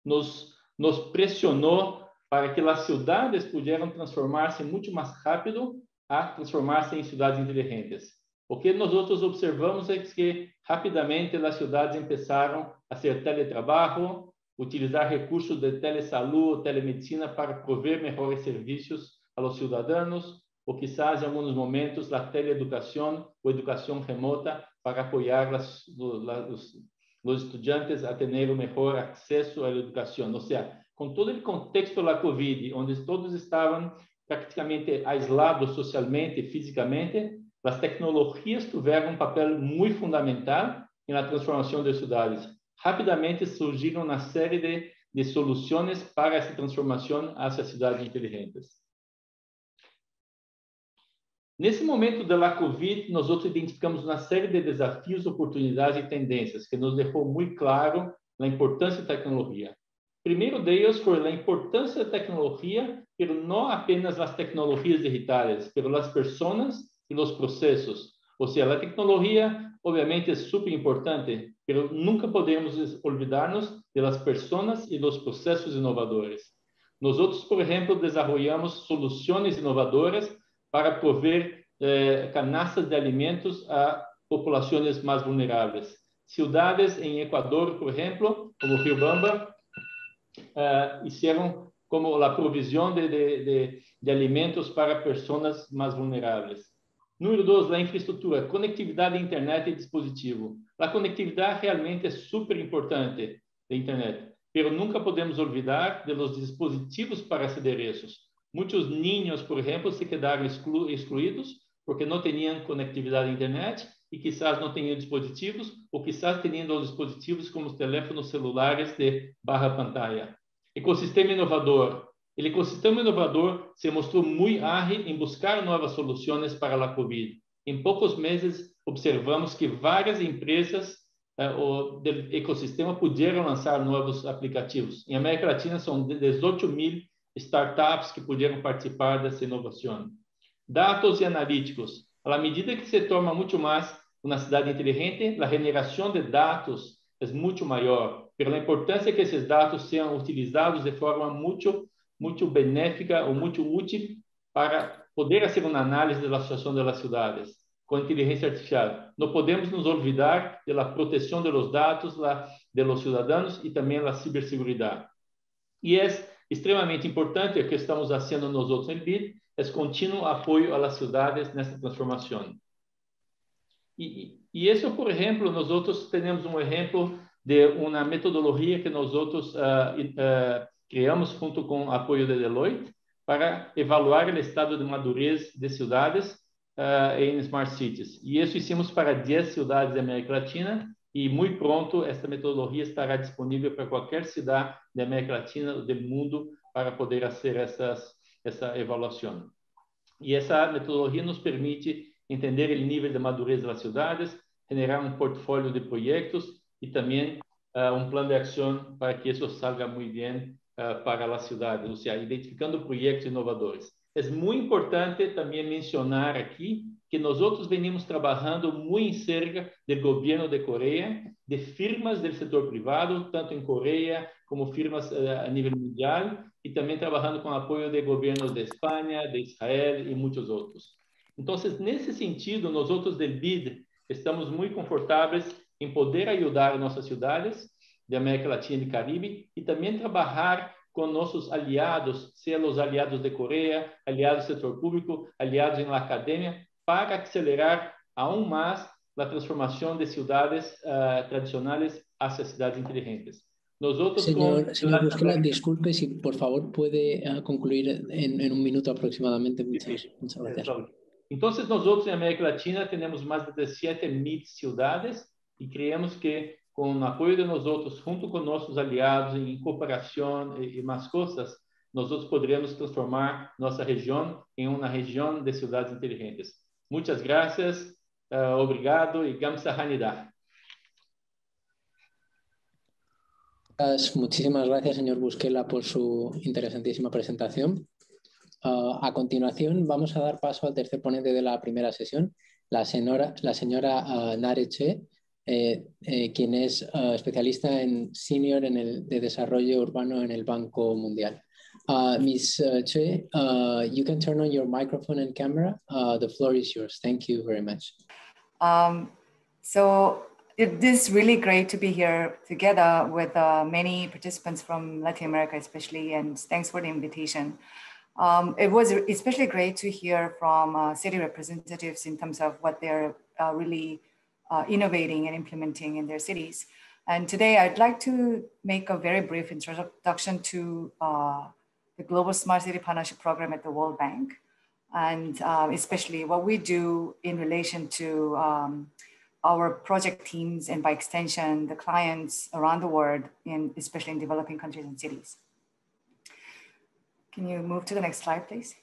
nos pressionou para que as cidades pudessem transformar-se muito mais rápido a transformar-se em cidades inteligentes. O que nós outros observamos é que rapidamente as cidades começaram a fazer teletrabalho, utilizar recursos de telesaúde, telemedicina para prover melhores serviços aos cidadãos, ou quizás em alguns momentos a teleeducação ou educação remota para apoiar os estudantes a ter um melhor acesso à educação. Ou seja, com todo o contexto da Covid, onde todos estavam praticamente aislados socialmente e fisicamente, as tecnologias tiveram um papel muito fundamental na transformação das cidades. Rapidamente surgiram uma série de soluções para essa transformação hacia cidades inteligentes. Nesse momento da Covid, nós outros identificamos uma série de desafios, oportunidades e tendências que nos deixou muito claro a importância da tecnologia. Primeiro deles foi a importância da tecnologia, mas não apenas as tecnologias digitais, mas as pessoas e os processos. Ou seja, a tecnologia, obviamente, é super importante, mas nunca podemos olvidar-nos das pessoas e dos processos inovadores. Nós outros, por exemplo, desenvolvemos soluções inovadoras para prover canastas de alimentos a populações mais vulneráveis. Cidades em Equador, por exemplo, como Riobamba, fizeram como a provisão de alimentos para pessoas mais vulneráveis. Número 2, a infraestrutura, conectividade, internet e dispositivo. A conectividade realmente é super importante da internet, mas nunca podemos olvidar dos dispositivos para aceder a esses. Muitos niños, por exemplo, se quedaram excluídos porque não tinham conectividade à internet e quizás não tinham dispositivos, ou quizás tinham os dispositivos como os teléfonos celulares de barra pantalla. Ecosistema inovador. O ecossistema inovador se mostrou muito ágil em buscar novas soluções para a Covid. Em poucos meses, observamos que várias empresas do ecossistema puderam lançar novos aplicativos. Em América Latina, são 18.000 startups que puderam participar dessa inovação. Dados e analíticos. À medida que se torna muito mais uma cidade inteligente, a generação de dados é muito maior, pela importância que esses dados sejam utilizados de forma muito benéfica ou muito útil para poder fazer uma análise da situação das cidades com inteligência artificial. Não podemos nos olvidar da proteção dos dados dos cidadãos e também da ciberseguridade. E é extremamente importante o que estamos fazendo nós outros em BID, é contínuo apoio às cidades nessa transformação. E isso, por exemplo, nós outros temos um exemplo de uma metodologia que nós outros criamos junto com o apoio de Deloitte para avaliar o estado de madurez de cidades em Smart Cities. E isso hicimos para 10 cidades da América Latina e muito pronto esta metodologia estará disponível para qualquer cidade da América Latina ou do mundo para poder fazer essa avaliação. E essa metodologia nos permite entender o nível de madurez das cidades, generar um portfólio de projetos e também um plano de ação para que isso salga muito bem para as cidades, ou seja, identificando projetos inovadores. É muito importante também mencionar aqui que nós outros venimos trabalhando muito em cerca do governo de Coreia, de firmas do setor privado, tanto em Coreia como firmas a nível mundial, e também trabalhando com apoio de governos de Espanha, de Israel e muitos outros. Então, nesse sentido, nós outros do BID estamos muito confortáveis em poder ajudar nossas cidades da América Latina e Caribe e também trabalhar com nossos aliados, seja os aliados de Coreia, aliados do setor público, aliados na academia, para acelerar aún mais a transformação de cidades tradicionais hacia cidades inteligentes. Nosotros señor Busquela, disculpe si por favor puede concluir en un minuto aproximadamente. Muchas gracias. Entonces, nosotros en América Latina tenemos más de 17.000 ciudades y creemos que con el apoyo de nosotros, junto con nuestros aliados en cooperación y más cosas, nosotros podríamos transformar nuestra región en una región de ciudades inteligentes. Muchas gracias, obrigado y Gamsahanida. Muchísimas gracias, señor Busquela, por su interesantísima presentación. A continuación, vamos a dar paso al tercer ponente de la primera sesión, la señora Nare Che, quien es especialista en senior de desarrollo urbano en el Banco Mundial. Ms. Che, you can turn on your microphone and camera. The floor is yours. Thank you very much. It is really great to be here together with many participants from Latin America, especially, and thanks for the invitation. It was especially great to hear from city representatives in terms of what they're really innovating and implementing in their cities. And today I'd like to make a very brief introduction to the Global Smart City Partnership Program at the World Bank, and especially what we do in relation to our project teams and by extension, the clients around the world, especially in developing countries and cities. Can you move to the next slide, please?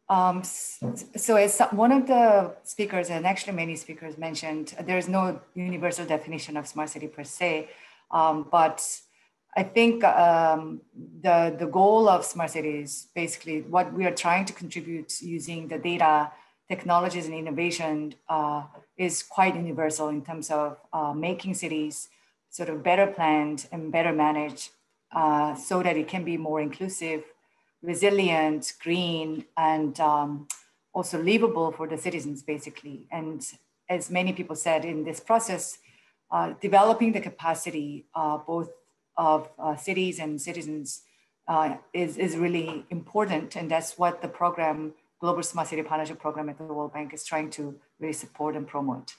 So as one of the speakers, and actually many speakers mentioned, there's no universal definition of smart city per se, but I think the goal of smart cities, basically what we are trying to contribute using the data, technologies and innovation is quite universal in terms of making cities sort of better planned and better managed so that it can be more inclusive, resilient, green, and also livable for the citizens, basically. And as many people said in this process, developing the capacity both of cities and citizens is really important. And that's what the program, Global Smart City Partnership Program at the World Bank, is trying to really support and promote.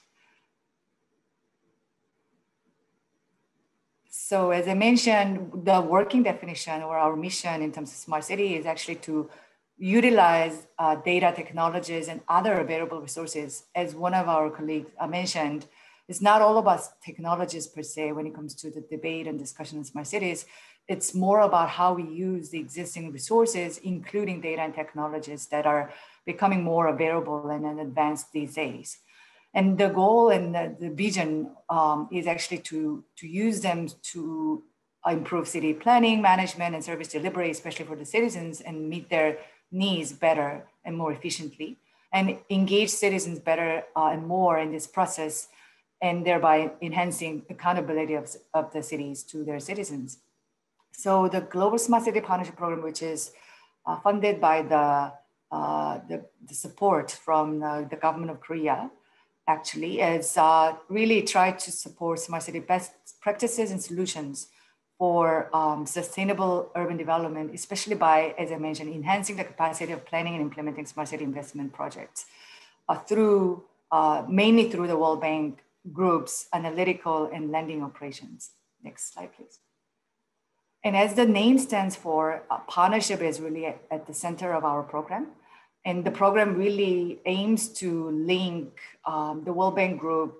So as I mentioned, the working definition or our mission in terms of smart city is actually to utilize data technologies and other available resources. As one of our colleagues mentioned, it's not all about technologies per se when it comes to the debate and discussion in smart cities. It's more about how we use the existing resources, including data and technologies that are becoming more available and advanced these days. And the goal and the vision is actually to use them to improve city planning, management, and service delivery, especially for the citizens, and meet their needs better and more efficiently, and engage citizens better and more in this process, and thereby enhancing accountability of the cities to their citizens. So the Global Smart City Partnership Program, which is funded by the support from the government of Korea, actually has really tried to support smart city best practices and solutions for sustainable urban development, especially by, as I mentioned, enhancing the capacity of planning and implementing smart city investment projects mainly through the World Bank Group's analytical and lending operations. Next slide, please. And as the name stands for, partnership is really at the center of our program. And the program really aims to link the World Bank Group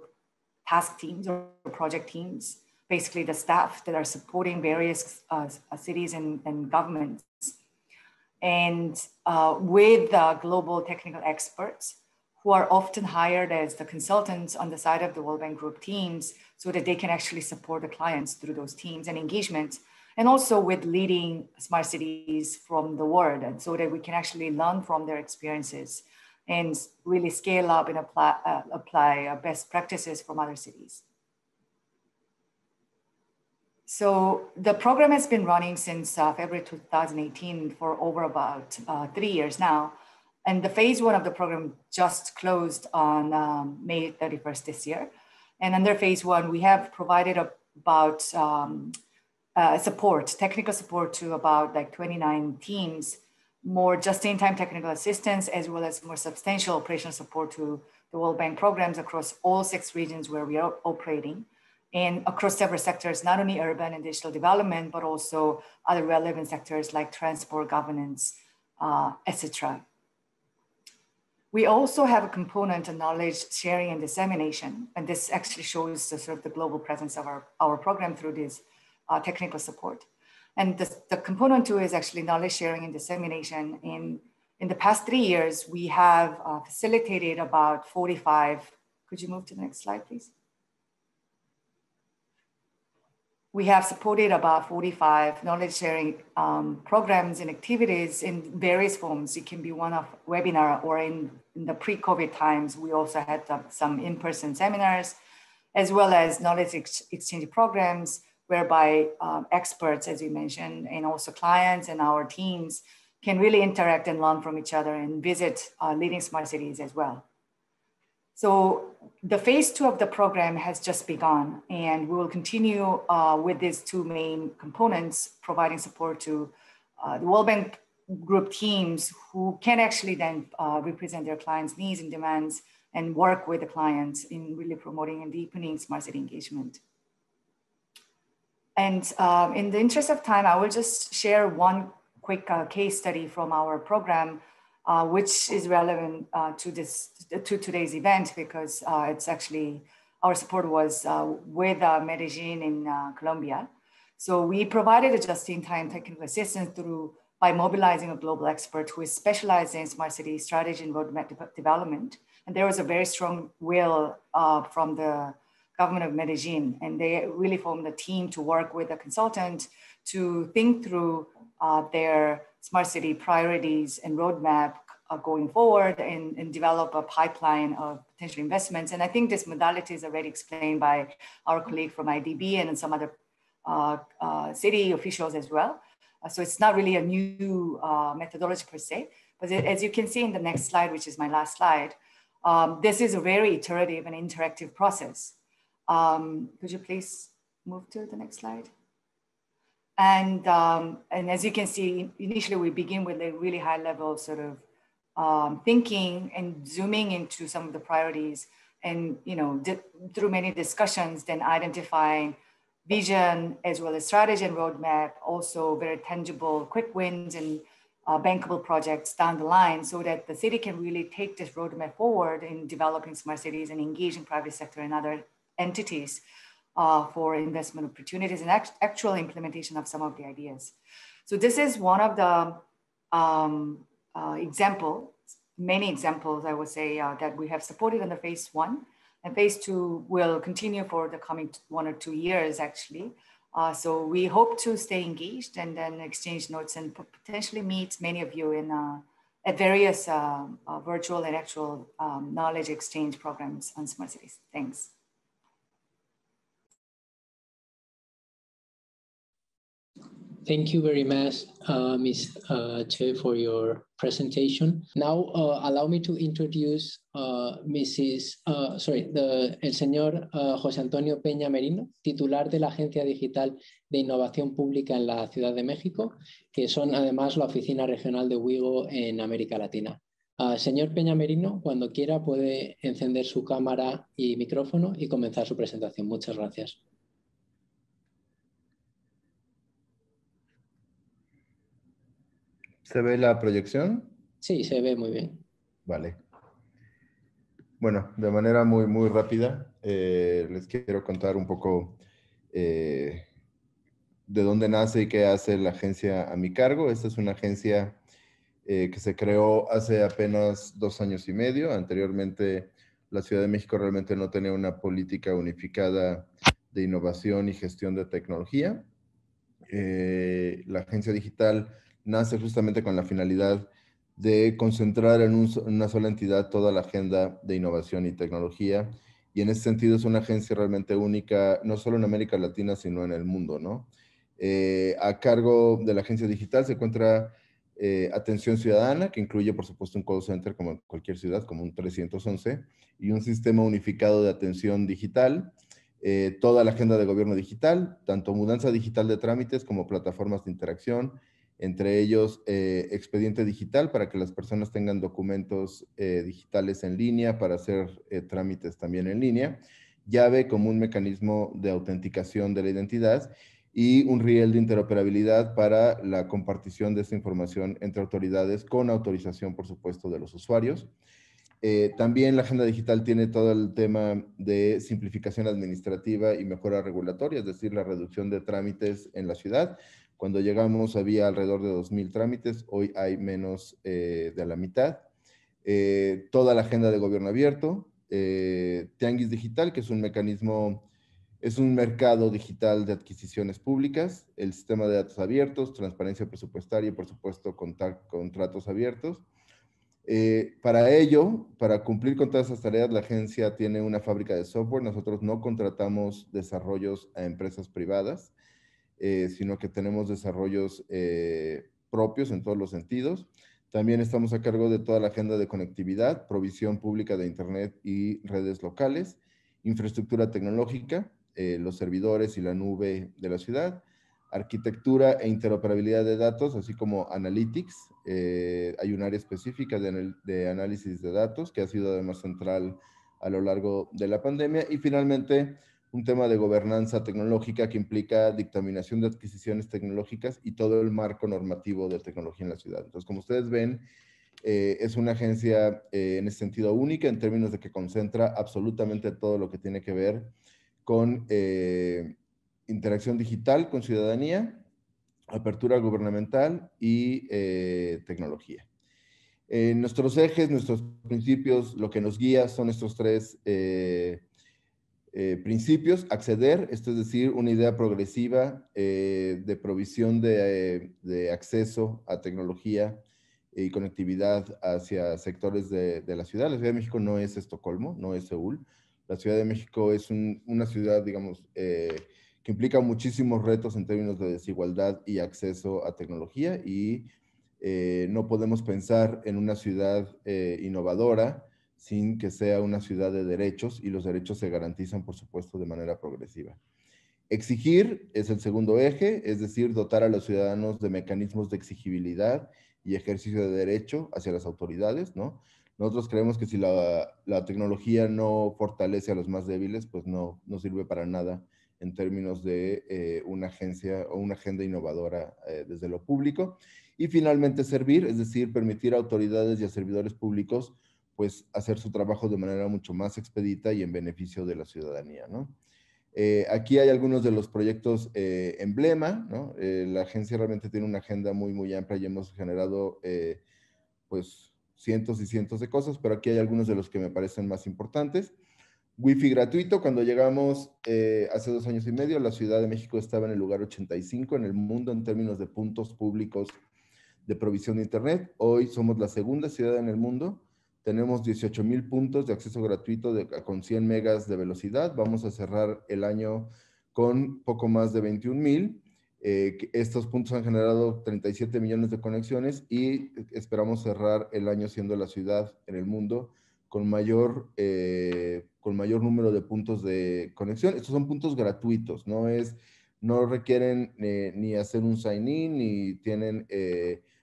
task teams or project teams, basically the staff that are supporting various cities and governments, and with global technical experts who are often hired as the consultants on the side of the World Bank Group teams so that they can actually support the clients through those teams and engagements, and also with leading smart cities from the world, and so that we can actually learn from their experiences and really scale up and apply best practices from other cities. So the program has been running since February 2018 for over about 3 years now. And the phase 1 of the program just closed on May 31st this year. And under phase 1, we have provided about technical support to about like 29 teams, more just-in-time technical assistance, as well as more substantial operational support to the World Bank programs across all 6 regions where we are operating, and across several sectors, not only urban and digital development, but also other relevant sectors like transport, governance, etc. We also have a component of knowledge sharing and dissemination, and this actually shows the sort of the global presence of our program through this technical support. And the component 2 is actually knowledge sharing and dissemination. In the past 3 years, we have facilitated about 45, could you move to the next slide, please? we have supported about 45 knowledge sharing programs and activities in various forms. It can be one-off webinar, or in the pre-COVID times, we also had some in-person seminars, as well as knowledge exchange programs, whereby experts, as you mentioned, and also clients and our teams can really interact and learn from each other and visit leading smart cities as well. So the phase 2 of the program has just begun, and we will continue with these 2 main components, providing support to the World Bank Group teams who can actually then represent their clients' needs and demands and work with the clients in really promoting and deepening smart city engagement. And in the interest of time, I will just share one quick case study from our program, which is relevant to today's event, because it's actually, our support was with Medellin in Colombia. So we provided a just-in-time technical assistance by mobilizing a global expert who is specialized in smart city strategy and roadmap development. And there was a very strong will from the government of Medellin, and they really formed a team to work with a consultant to think through their smart city priorities and roadmap going forward, and develop a pipeline of potential investments. And I think this modality is already explained by our colleague from IDB and some other city officials as well. So it's not really a new methodology per se, but as you can see in the next slide, which is my last slide, this is a very iterative and interactive process. Could you please move to the next slide? And as you can see, initially we begin with a really high level sort of thinking and zooming into some of the priorities, and through many discussions, then identifying vision as well as strategy and roadmap, also very tangible quick wins and bankable projects down the line, so that the city can really take this roadmap forward in developing smart cities and engaging private sector and other entities for investment opportunities and actual implementation of some of the ideas. So this is one of the many examples, I would say, that we have supported in the phase 1. And phase 2 will continue for the coming 1 or 2 years, actually. So we hope to stay engaged and then exchange notes and potentially meet many of you in at various virtual and actual knowledge exchange programs on smart cities. Thanks. Thank you very much, Ms. Che, for your presentation. Now, allow me to introduce el señor José Antonio Peña Merino, titular de la Agencia Digital de Innovación Pública en la Ciudad de México, que son además la oficina regional de WIGO en América Latina. Señor Peña Merino, cuando quiera puede encender su cámara y micrófono y comenzar su presentación. Muchas gracias. ¿Se ve la proyección? Sí, se ve muy bien. Vale. Bueno, de manera muy rápida, les quiero contar un poco de dónde nace y qué hace la agencia a mi cargo. Esta es una agencia que se creó hace apenas 2 años y medio. Anteriormente, la Ciudad de México realmente no tenía una política unificada de innovación y gestión de tecnología. La agencia digital nace justamente con la finalidad de concentrar en una sola entidad toda la agenda de innovación y tecnología, y en ese sentido es una agencia realmente única, no solo en América Latina, sino en el mundo, ¿no? A cargo de la agencia digital se encuentra atención ciudadana, que incluye, por supuesto, un call center como en cualquier ciudad, como un 311, y un sistema unificado de atención digital, toda la agenda de gobierno digital, tanto mudanza digital de trámites como plataformas de interacción, entre ellos expediente digital para que las personas tengan documentos digitales en línea para hacer trámites también en línea, llave como un mecanismo de autenticación de la identidad y un riel de interoperabilidad para la compartición de esta información entre autoridades con autorización, por supuesto, de los usuarios. También la agenda digital tiene todo el tema de simplificación administrativa y mejora regulatoria, es decir, la reducción de trámites en la ciudad. Cuando llegamos había alrededor de 2,000 trámites, hoy hay menos de la mitad. Toda la agenda de gobierno abierto, Tianguis Digital, que es un mecanismo Es un mercado digital de adquisiciones públicas, el sistema de datos abiertos, transparencia presupuestaria y, por supuesto, contratos abiertos. Para ello, para cumplir con todas esas tareas, la agencia tiene una fábrica de software. Nosotros no contratamos desarrollos a empresas privadas, sino que tenemos desarrollos propios en todos los sentidos. También estamos a cargo de toda la agenda de conectividad, provisión pública de Internet y redes locales, infraestructura tecnológica, los servidores y la nube de la ciudad, arquitectura e interoperabilidad de datos, así como analytics. Hay un área específica de análisis de datos que ha sido además central a lo largo de la pandemia. Y finalmente, un tema de gobernanza tecnológica que implica dictaminación de adquisiciones tecnológicas y todo el marco normativo de tecnología en la ciudad. Entonces, como ustedes ven, es una agencia en ese sentido única en términos de que concentra absolutamente todo lo que tiene que ver con interacción digital con ciudadanía, apertura gubernamental y tecnología. Nuestros ejes, nuestros principios, lo que nos guía son estos tres principios. Acceder, esto es decir, una idea progresiva de provisión de acceso a tecnología y conectividad hacia sectores de la ciudad. La Ciudad de México no es Estocolmo, no es Seúl. La Ciudad de México es una ciudad, digamos, que implica muchísimos retos en términos de desigualdad y acceso a tecnología, y no podemos pensar en una ciudad innovadora sin que sea una ciudad de derechos, y los derechos se garantizan, por supuesto, de manera progresiva. Exigir es el segundo eje, es decir, dotar a los ciudadanos de mecanismos de exigibilidad y ejercicio de derecho hacia las autoridades, ¿no? Nosotros creemos que si la tecnología no fortalece a los más débiles, pues no sirve para nada en términos de una agencia o una agenda innovadora desde lo público. Y finalmente servir, es decir, permitir a autoridades y a servidores públicos pues hacer su trabajo de manera mucho más expedita y en beneficio de la ciudadanía, ¿no? Aquí hay algunos de los proyectos emblema, ¿no? La agencia realmente tiene una agenda muy, muy amplia y hemos generado pues cientos y cientos de cosas, pero aquí hay algunos de los que me parecen más importantes. Wi-Fi gratuito. Cuando llegamos hace 2 años y medio, la Ciudad de México estaba en el lugar 85 en el mundo en términos de puntos públicos de provisión de Internet. Hoy somos la segunda ciudad en el mundo. Tenemos 18,000 puntos de acceso gratuito con 100 megas de velocidad. Vamos a cerrar el año con poco más de 21,000. Estos puntos han generado 37 millones de conexiones y esperamos cerrar el año siendo la ciudad en el mundo con mayor número de puntos de conexión. Estos son puntos gratuitos, no requieren ni hacer un sign-in,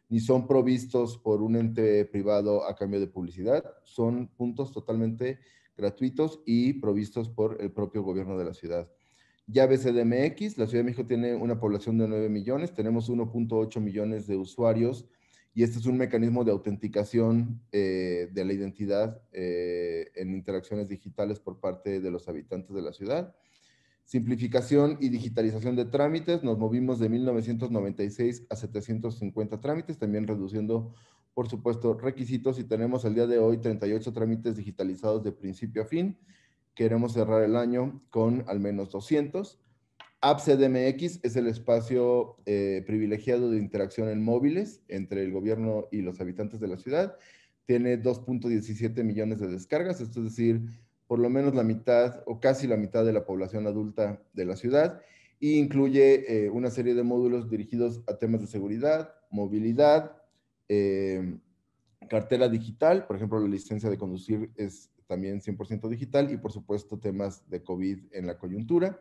ni son provistos por un ente privado a cambio de publicidad. Son puntos totalmente gratuitos y provistos por el propio gobierno de la ciudad. Llave CDMX, la Ciudad de México tiene una población de 9 millones, tenemos 1.8 millones de usuarios, y este es un mecanismo de autenticación de la identidad en interacciones digitales por parte de los habitantes de la ciudad. Simplificación y digitalización de trámites, nos movimos de 1996 a 750 trámites, también reduciendo, por supuesto, requisitos, y tenemos al día de hoy 38 trámites digitalizados de principio a fin. Queremos cerrar el año con al menos 200. App CDMX es el espacio privilegiado de interacción en móviles entre el gobierno y los habitantes de la ciudad. Tiene 2.17 millones de descargas, esto es decir, por lo menos la mitad o casi la mitad de la población adulta de la ciudad, y incluye una serie de módulos dirigidos a temas de seguridad, movilidad, cartera digital, por ejemplo, la licencia de conducir es también 100% digital, y por supuesto temas de COVID en la coyuntura.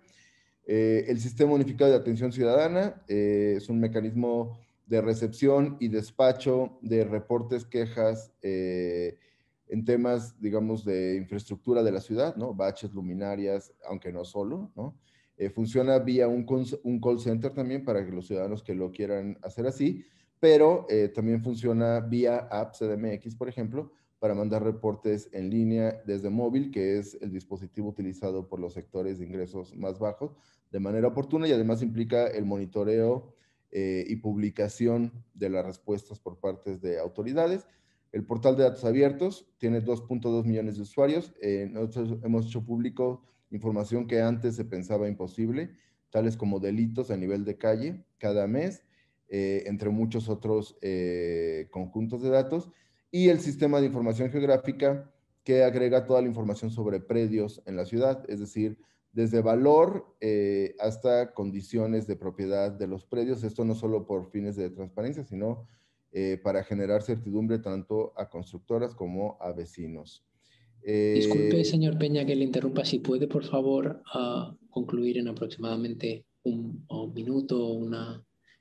El Sistema Unificado de Atención Ciudadana es un mecanismo de recepción y despacho de reportes, quejas en temas, digamos, de infraestructura de la ciudad, ¿no? Baches, luminarias, aunque no solo, ¿no? Funciona vía un call center también para que los ciudadanos que lo quieran hacer así, pero también funciona vía app CDMX, por ejemplo, para mandar reportes en línea desde móvil, que es el dispositivo utilizado por los sectores de ingresos más bajos, de manera oportuna, y además implica el monitoreo y publicación de las respuestas por parte de autoridades. El portal de datos abiertos tiene 2.2 millones de usuarios. Nosotros hemos hecho público información que antes se pensaba imposible, tales como delitos a nivel de calle cada mes, entre muchos otros conjuntos de datos, y el sistema de información geográfica que agrega toda la información sobre predios en la ciudad, es decir, desde valor hasta condiciones de propiedad de los predios, esto no solo por fines de transparencia, sino para generar certidumbre tanto a constructoras como a vecinos. Disculpe, señor Peña, que le interrumpa. Si puede, por favor, concluir en aproximadamente un minuto,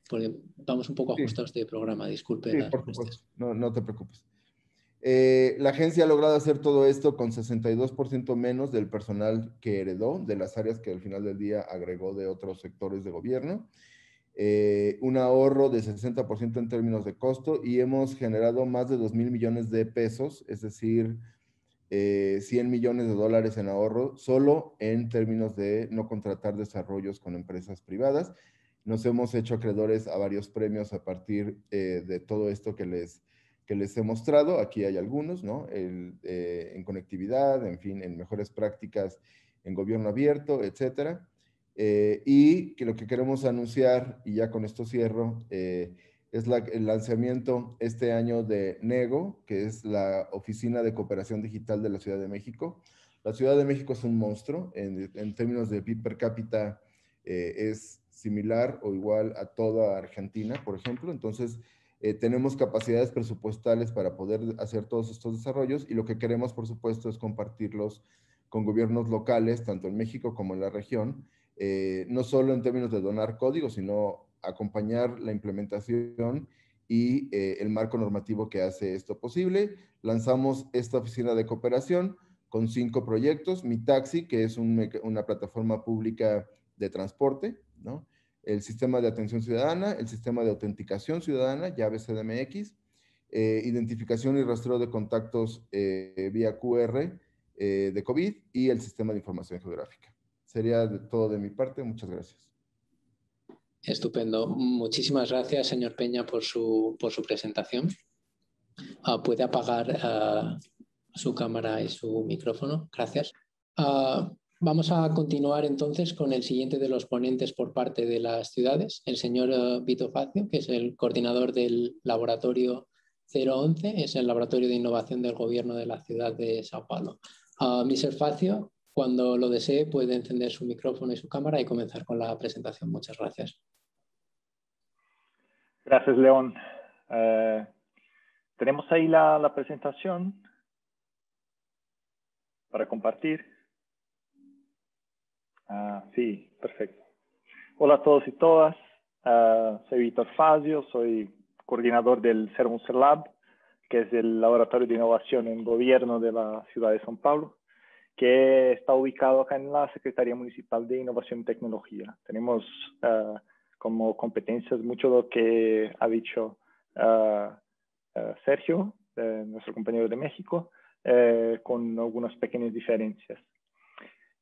porque vamos un poco ajustados de programa. Disculpe. Sí, por supuesto. No te preocupes. La agencia ha logrado hacer todo esto con 62% menos del personal que heredó, de las áreas que al final del día agregó de otros sectores de gobierno. Un ahorro de 60% en términos de costo, y hemos generado más de 2,000 millones de pesos, es decir, 100 millones de dólares en ahorro, solo en términos de no contratar desarrollos con empresas privadas. Nos hemos hecho acreedores a varios premios a partir de todo esto que les he mostrado. Aquí hay algunos, ¿no? En conectividad, en fin, en mejores prácticas en gobierno abierto, etcétera. Y que lo que queremos anunciar, y ya con esto cierro, es el lanzamiento este año de NEGO, que es la Oficina de Cooperación Digital de la Ciudad de México. La Ciudad de México es un monstruo, en términos de PIB per cápita es similar o igual a toda Argentina, por ejemplo. Entonces, tenemos capacidades presupuestales para poder hacer todos estos desarrollos, y lo que queremos, por supuesto, es compartirlos con gobiernos locales, tanto en México como en la región, no solo en términos de donar código, sino acompañar la implementación y el marco normativo que hace esto posible. Lanzamos esta oficina de cooperación con 5 proyectos: Mi Taxi, que es una plataforma pública de transporte, ¿no? El sistema de atención ciudadana, el sistema de autenticación ciudadana, llave CDMX, identificación y rastreo de contactos vía QR de COVID, y el sistema de información geográfica. Sería todo de mi parte. Muchas gracias. Estupendo. Muchísimas gracias, señor Peña, por su presentación. Puede apagar su cámara y su micrófono. Gracias. Vamos a continuar entonces con el siguiente de los ponentes por parte de las ciudades, el señor Vito Facio, que es el coordinador del laboratorio 011, es el laboratorio de innovación del gobierno de la ciudad de Sao Paulo. Mr. Facio, cuando lo desee, puede encender su micrófono y su cámara y comenzar con la presentación. Muchas gracias. Gracias, León. Tenemos ahí la presentación para compartir. Sí, perfecto. Hola a todos y todas. Soy Víctor Fazio, soy coordinador del 011 Lab, que es el laboratorio de innovación en gobierno de la ciudad de São Paulo, que está ubicado acá en la Secretaría Municipal de Innovación y Tecnología. Tenemos como competencias mucho lo que ha dicho Sergio, nuestro compañero de México, con algunas pequeñas diferencias.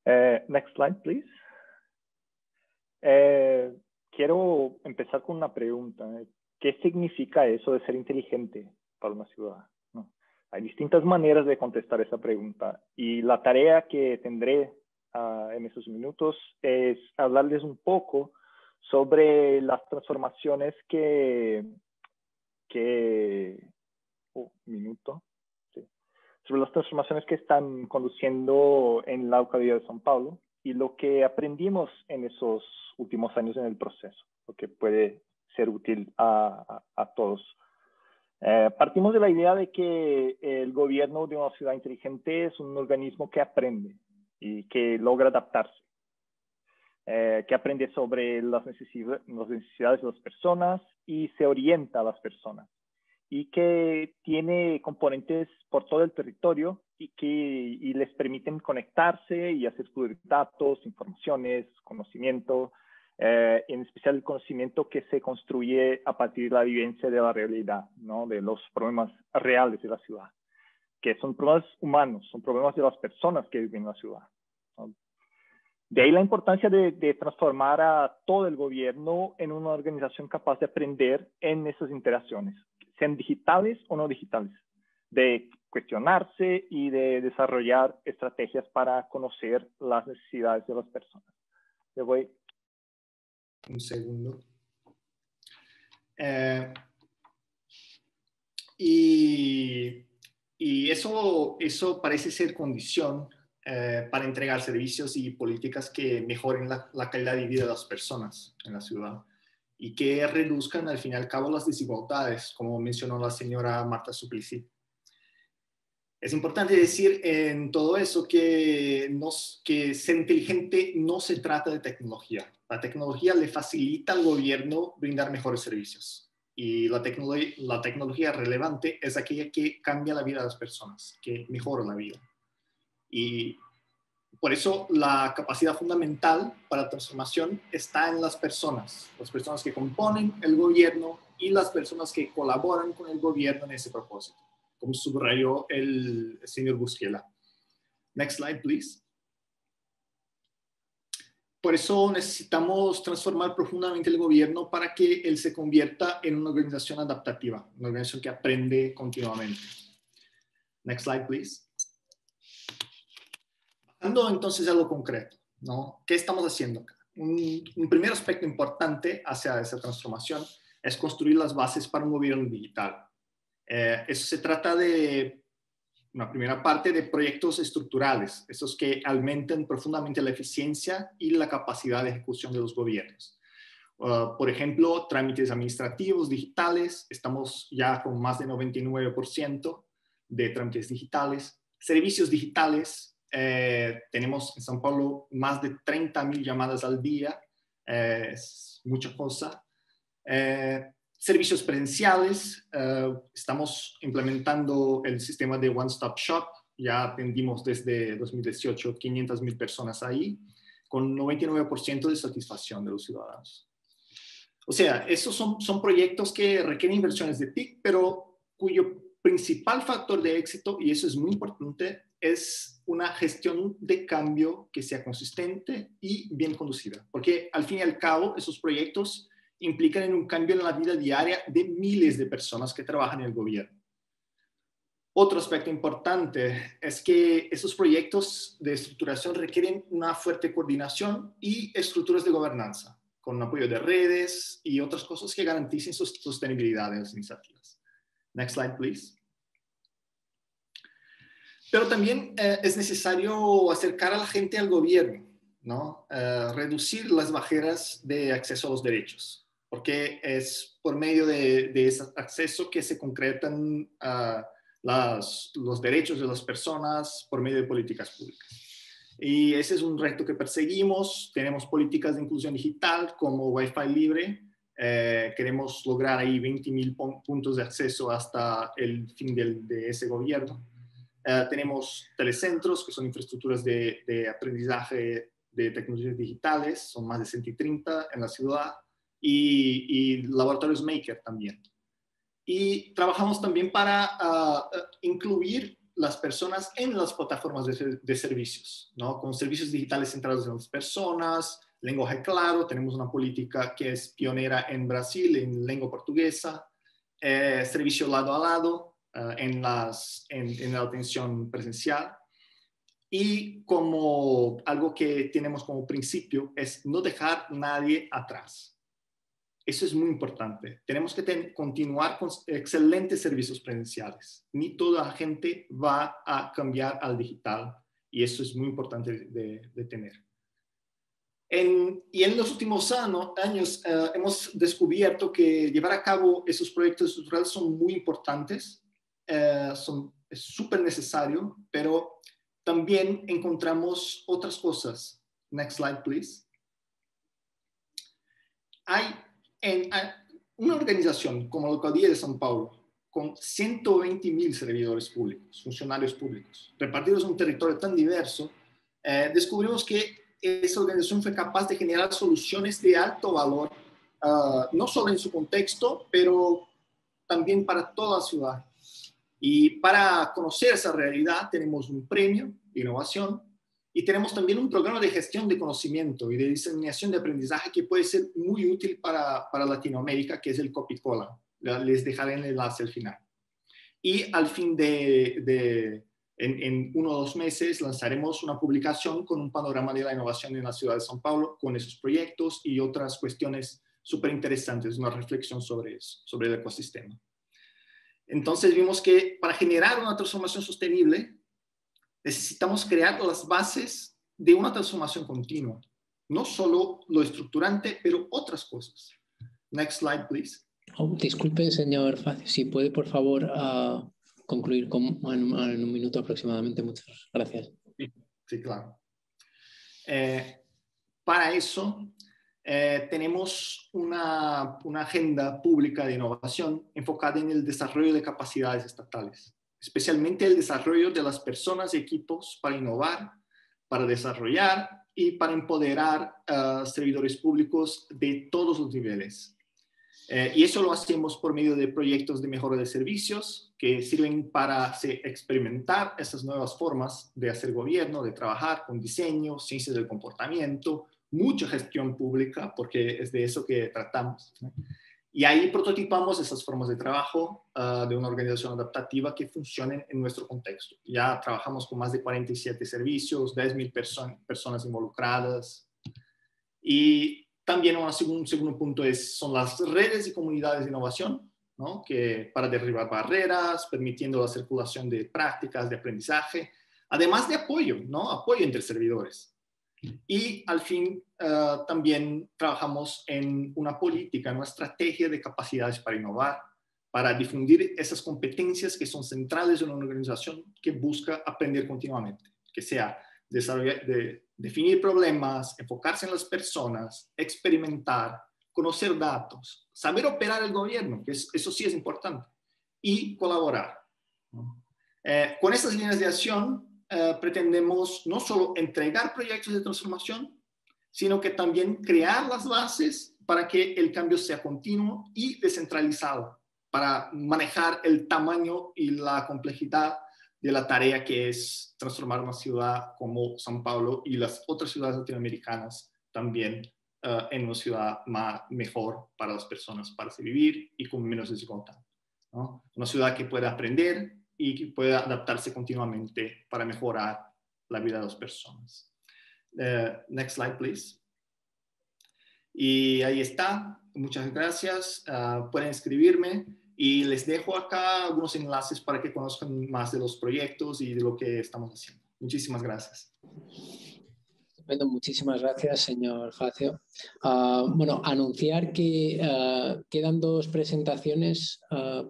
Next slide, please. Quiero empezar con una pregunta. ¿Qué significa eso de ser inteligente para una ciudad? ¿No? Hay distintas maneras de contestar esa pregunta, y la tarea que tendré en estos minutos es hablarles un poco sobre las transformaciones sobre las transformaciones que están conduciendo en la alcaldía de São Paulo y lo que aprendimos en esos últimos años en el proceso, lo que puede ser útil a todos. Partimos de la idea de que el gobierno de una ciudad inteligente es un organismo que aprende y que logra adaptarse, que aprende sobre las necesidades de las personas y se orienta a las personas, y que tiene componentes por todo el territorio y les permiten conectarse y hacer fluir datos, informaciones, conocimiento, en especial el conocimiento que se construye a partir de la vivencia de la realidad, ¿no? De los problemas reales de la ciudad, que son problemas humanos, son problemas de las personas que viven en la ciudad, ¿no? De ahí la importancia de transformar a todo el gobierno en una organización capaz de aprender en esas interacciones, sean digitales o no digitales, de cuestionarse y de desarrollar estrategias para conocer las necesidades de las personas. Le voy. Un segundo. Y eso parece ser condición para entregar servicios y políticas que mejoren la calidad de vida de las personas en la ciudad y que reduzcan al fin y al cabo las desigualdades, como mencionó la señora Marta Suplicy. Es importante decir en todo eso que ser inteligente no se trata de tecnología. La tecnología le facilita al gobierno brindar mejores servicios. Y la tecnología relevante es aquella que cambia la vida de las personas, que mejora la vida. Y por eso la capacidad fundamental para la transformación está en las personas que componen el gobierno y las personas que colaboran con el gobierno en ese propósito, como subrayó el señor Busquela. Next slide, please. Por eso necesitamos transformar profundamente el gobierno para que él se convierta en una organización adaptativa, una organización que aprende continuamente. Next slide, please. Pasando entonces a lo concreto, ¿no? ¿Qué estamos haciendo acá? Un primer aspecto importante hacia esa transformación es construir las bases para un gobierno digital. Eso se trata de una primera parte de proyectos estructurales, esos que aumenten profundamente la eficiencia y la capacidad de ejecución de los gobiernos. Por ejemplo, trámites administrativos digitales, estamos ya con más de 99% de trámites digitales. Servicios digitales, tenemos en São Paulo más de 30.000 llamadas al día, es mucha cosa. Servicios presenciales, estamos implementando el sistema de One Stop Shop, ya atendimos desde 2018 500.000 personas ahí, con 99% de satisfacción de los ciudadanos. O sea, esos son proyectos que requieren inversiones de TIC, pero cuyo principal factor de éxito, y eso es muy importante, es una gestión de cambio que sea consistente y bien conducida, porque al fin y al cabo esos proyectos implican en un cambio en la vida diaria de miles de personas que trabajan en el gobierno. Otro aspecto importante es que esos proyectos de estructuración requieren una fuerte coordinación y estructuras de gobernanza, con apoyo de redes y otras cosas que garanticen su sostenibilidad de las iniciativas. Next slide, please. Pero también es necesario acercar a la gente al gobierno, ¿no? Reducir las barreras de acceso a los derechos, porque es por medio de ese acceso que se concretan los derechos de las personas por medio de políticas públicas. Y ese es un reto que perseguimos. Tenemos políticas de inclusión digital como Wi-Fi libre. Queremos lograr ahí 20.000 puntos de acceso hasta el fin de ese gobierno. Tenemos telecentros, que son infraestructuras de aprendizaje de tecnologías digitales, son más de 130 en la ciudad, y laboratorios Maker también. Y trabajamos también para incluir las personas en las plataformas de servicios, ¿no? Con servicios digitales centrados en las personas, lenguaje claro, tenemos una política que es pionera en Brasil, en lengua portuguesa, servicio lado a lado, en la atención presencial. Y como algo que tenemos como principio es no dejar a nadie atrás. Eso es muy importante. Tenemos que continuar con excelentes servicios presenciales. Ni toda la gente va a cambiar al digital y eso es muy importante de tener. Y en los últimos años hemos descubierto que llevar a cabo esos proyectos estructurales son muy importantes, es súper necesario, pero también encontramos otras cosas. Next slide, please. Hay una organización como la Alcaldía de São Paulo, con 120.000 servidores públicos, funcionarios públicos, repartidos en un territorio tan diverso, descubrimos que esa organización fue capaz de generar soluciones de alto valor, no solo en su contexto, pero también para toda la ciudad. Y para conocer esa realidad tenemos un premio de innovación y tenemos también un programa de gestión de conocimiento y de diseminación de aprendizaje que puede ser muy útil para Latinoamérica, que es el Copicola. Les dejaré el enlace al final. Y al fin en 1 o 2 meses lanzaremos una publicación con un panorama de la innovación en la ciudad de São Paulo, con esos proyectos y otras cuestiones súper interesantes, una reflexión sobre eso, sobre el ecosistema. Entonces vimos que para generar una transformación sostenible necesitamos crear las bases de una transformación continua, no solo lo estructurante, pero otras cosas. Next slide, please. Oh, disculpe, señor Facio, si puede, por favor, concluir en un minuto aproximadamente. Muchas gracias. Sí, claro. Para eso, tenemos una agenda pública de innovación enfocada en el desarrollo de capacidades estatales, especialmente el desarrollo de las personas y equipos para innovar, para desarrollar y para empoderar servidores públicos de todos los niveles. Y eso lo hacemos por medio de proyectos de mejora de servicios que sirven para experimentar esas nuevas formas de hacer gobierno, de trabajar con diseño, ciencias del comportamiento, mucha gestión pública, porque es de eso que tratamos, ¿no? Y ahí prototipamos esas formas de trabajo de una organización adaptativa que funcionen en nuestro contexto. Ya trabajamos con más de 47 servicios, 10.000 personas involucradas. Y también un segundo punto son las redes y comunidades de innovación, ¿no? Que para derribar barreras, permitiendo la circulación de prácticas de aprendizaje, además de apoyo, ¿no? Apoyo entre servidores. Y al fin también trabajamos en una política, en una estrategia de capacidades para innovar, para difundir esas competencias que son centrales en una organización que busca aprender continuamente, que sea definir problemas, enfocarse en las personas, experimentar, conocer datos, saber operar el gobierno, que eso sí es importante, y colaborar, ¿no? Con estas líneas de acción pretendemos no solo entregar proyectos de transformación, sino que también crear las bases para que el cambio sea continuo y descentralizado, para manejar el tamaño y la complejidad de la tarea que es transformar una ciudad como São Paulo y las otras ciudades latinoamericanas también en una ciudad mejor para las personas, para vivir y con menos desigualdad, ¿no? Una ciudad que pueda aprender y que pueda adaptarse continuamente para mejorar la vida de las personas. Next slide, please. Y ahí está. Muchas gracias. Pueden escribirme y les dejo acá algunos enlaces para que conozcan más de los proyectos y de lo que estamos haciendo. Muchísimas gracias. Bueno, muchísimas gracias, señor Facio. Bueno, anunciar que quedan 2 presentaciones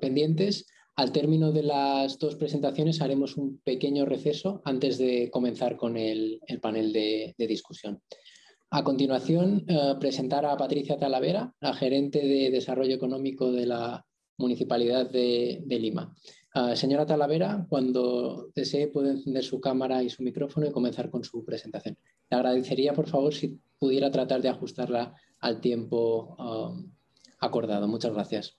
pendientes. Al término de las 2 presentaciones haremos un pequeño receso antes de comenzar con el panel de discusión. A continuación, presentar a Patricia Talavera, la gerente de Desarrollo Económico de la Municipalidad de Lima. Señora Talavera, cuando desee puede encender su cámara y su micrófono y comenzar con su presentación. Le agradecería, por favor, si pudiera tratar de ajustarla al tiempo acordado. Muchas gracias.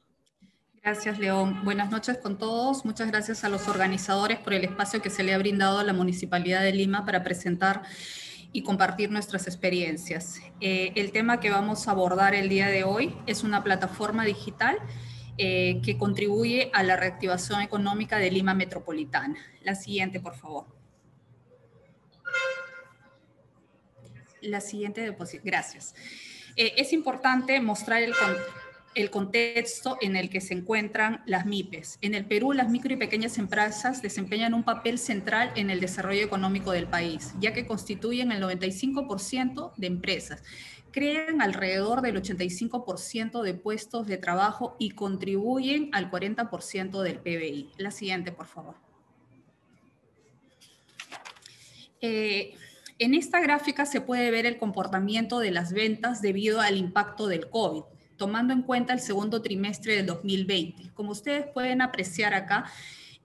Gracias, León. Buenas noches con todos. Muchas gracias a los organizadores por el espacio que se le ha brindado a la Municipalidad de Lima para presentar y compartir nuestras experiencias. El tema que vamos a abordar el día de hoy es una plataforma digital que contribuye a la reactivación económica de Lima Metropolitana. La siguiente, por favor. La siguiente diapositiva. Gracias. Es importante mostrar el contexto en el que se encuentran las MIPES. En el Perú, las micro y pequeñas empresas desempeñan un papel central en el desarrollo económico del país, ya que constituyen el 95% de empresas, crean alrededor del 85% de puestos de trabajo y contribuyen al 40% del PBI. La siguiente, por favor. En esta gráfica se puede ver el comportamiento de las ventas debido al impacto del COVID, tomando en cuenta el segundo trimestre del 2020. Como ustedes pueden apreciar acá,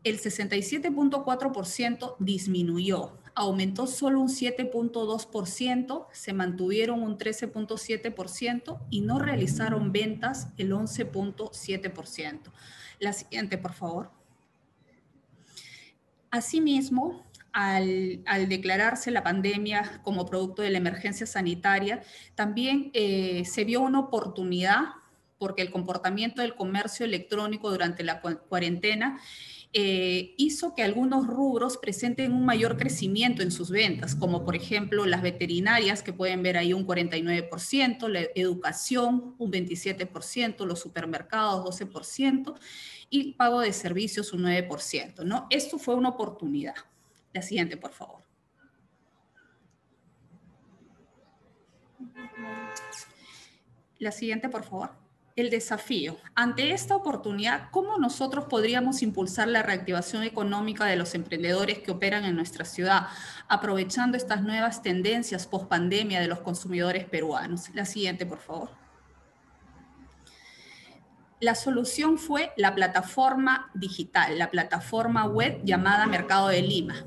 el 67.4% disminuyó, aumentó solo un 7.2%, se mantuvieron un 13.7% y no realizaron ventas el 11.7%. La siguiente, por favor. Asimismo, al declararse la pandemia como producto de la emergencia sanitaria, también se vio una oportunidad porque el comportamiento del comercio electrónico durante la cuarentena hizo que algunos rubros presenten un mayor crecimiento en sus ventas, como por ejemplo las veterinarias, que pueden ver ahí un 49%, la educación un 27%, los supermercados 12% y el pago de servicios un 9%, ¿no? Esto fue una oportunidad. La siguiente, por favor. La siguiente, por favor. El desafío. Ante esta oportunidad, ¿cómo nosotros podríamos impulsar la reactivación económica de los emprendedores que operan en nuestra ciudad, aprovechando estas nuevas tendencias post-pandemia de los consumidores peruanos? La siguiente, por favor. La solución fue la plataforma digital, la plataforma web llamada Mercado de Lima.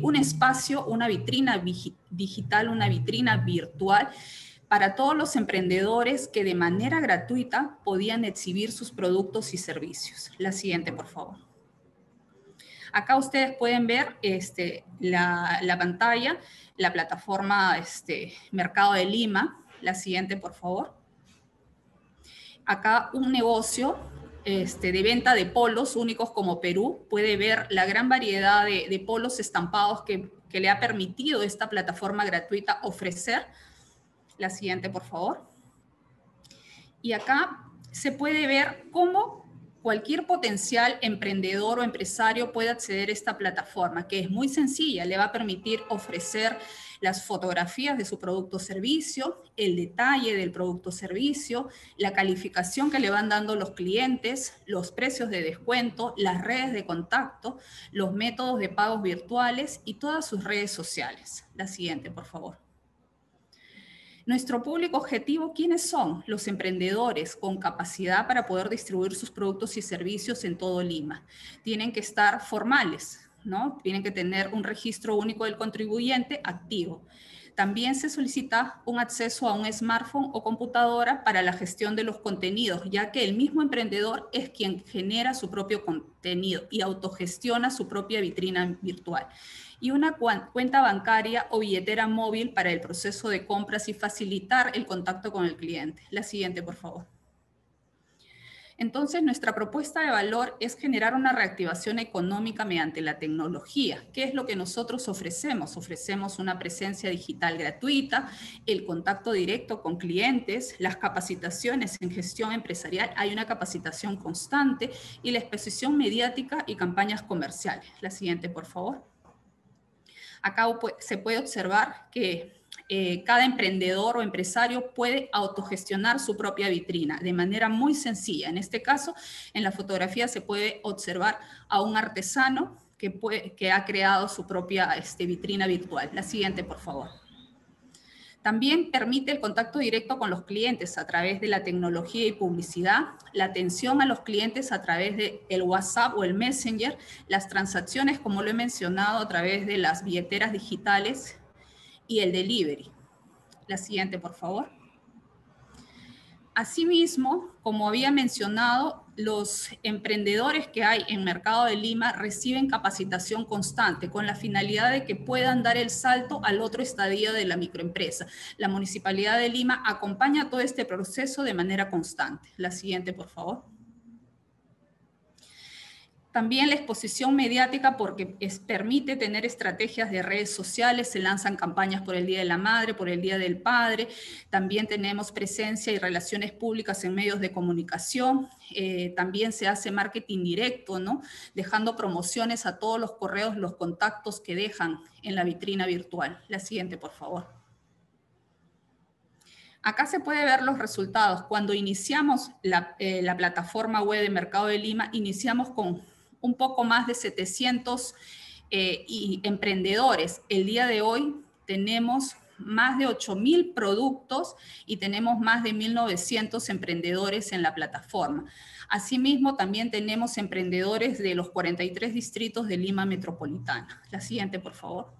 Un espacio, una vitrina digital, una vitrina virtual para todos los emprendedores que de manera gratuita podían exhibir sus productos y servicios. La siguiente, por favor. Acá ustedes pueden ver la pantalla, la plataforma Mercado de Lima. La siguiente, por favor. Acá un negocio de venta de polos únicos como Perú. Puede ver la gran variedad de polos estampados que le ha permitido esta plataforma gratuita ofrecer. La siguiente, por favor. Y acá se puede ver cómo cualquier potencial emprendedor o empresario puede acceder a esta plataforma, que es muy sencilla. Le va a permitir ofrecer las fotografías de su producto o servicio, el detalle del producto o servicio, la calificación que le van dando los clientes, los precios de descuento, las redes de contacto, los métodos de pagos virtuales y todas sus redes sociales. La siguiente, por favor. Nuestro público objetivo, ¿quiénes son? Los emprendedores con capacidad para poder distribuir sus productos y servicios en todo Lima. Tienen que estar formales, ¿no? Tienen que tener un registro único del contribuyente activo. También se solicita un acceso a un smartphone o computadora para la gestión de los contenidos, ya que el mismo emprendedor es quien genera su propio contenido y autogestiona su propia vitrina virtual. Y una cuenta bancaria o billetera móvil para el proceso de compras y facilitar el contacto con el cliente. La siguiente, por favor. Entonces, nuestra propuesta de valor es generar una reactivación económica mediante la tecnología. ¿Qué es lo que nosotros ofrecemos? Ofrecemos una presencia digital gratuita, el contacto directo con clientes, las capacitaciones en gestión empresarial, hay una capacitación constante y la exposición mediática y campañas comerciales. La siguiente, por favor. Acá se puede observar que cada emprendedor o empresario puede autogestionar su propia vitrina de manera muy sencilla. En este caso, en la fotografía se puede observar a un artesano que ha creado su propia vitrina virtual. La siguiente, por favor. También permite el contacto directo con los clientes a través de la tecnología y publicidad, la atención a los clientes a través del WhatsApp o el Messenger, las transacciones, como lo he mencionado, a través de las billeteras digitales y el delivery. La siguiente, por favor. Asimismo, como había mencionado, los emprendedores que hay en Mercado de Lima reciben capacitación constante con la finalidad de que puedan dar el salto al otro estadio de la microempresa. La Municipalidad de Lima acompaña todo este proceso de manera constante. La siguiente, por favor. También la exposición mediática porque permite tener estrategias de redes sociales, se lanzan campañas por el Día de la Madre, por el Día del Padre, también tenemos presencia y relaciones públicas en medios de comunicación, también se hace marketing directo, ¿no? Dejando promociones a todos los correos, los contactos que dejan en la vitrina virtual. La siguiente, por favor. Acá se puede ver los resultados. Cuando iniciamos la plataforma web de Mercado de Lima, iniciamos con un poco más de 700 emprendedores. El día de hoy tenemos más de 8.000 productos y tenemos más de 1.900 emprendedores en la plataforma. Asimismo, también tenemos emprendedores de los 43 distritos de Lima Metropolitana. La siguiente, por favor.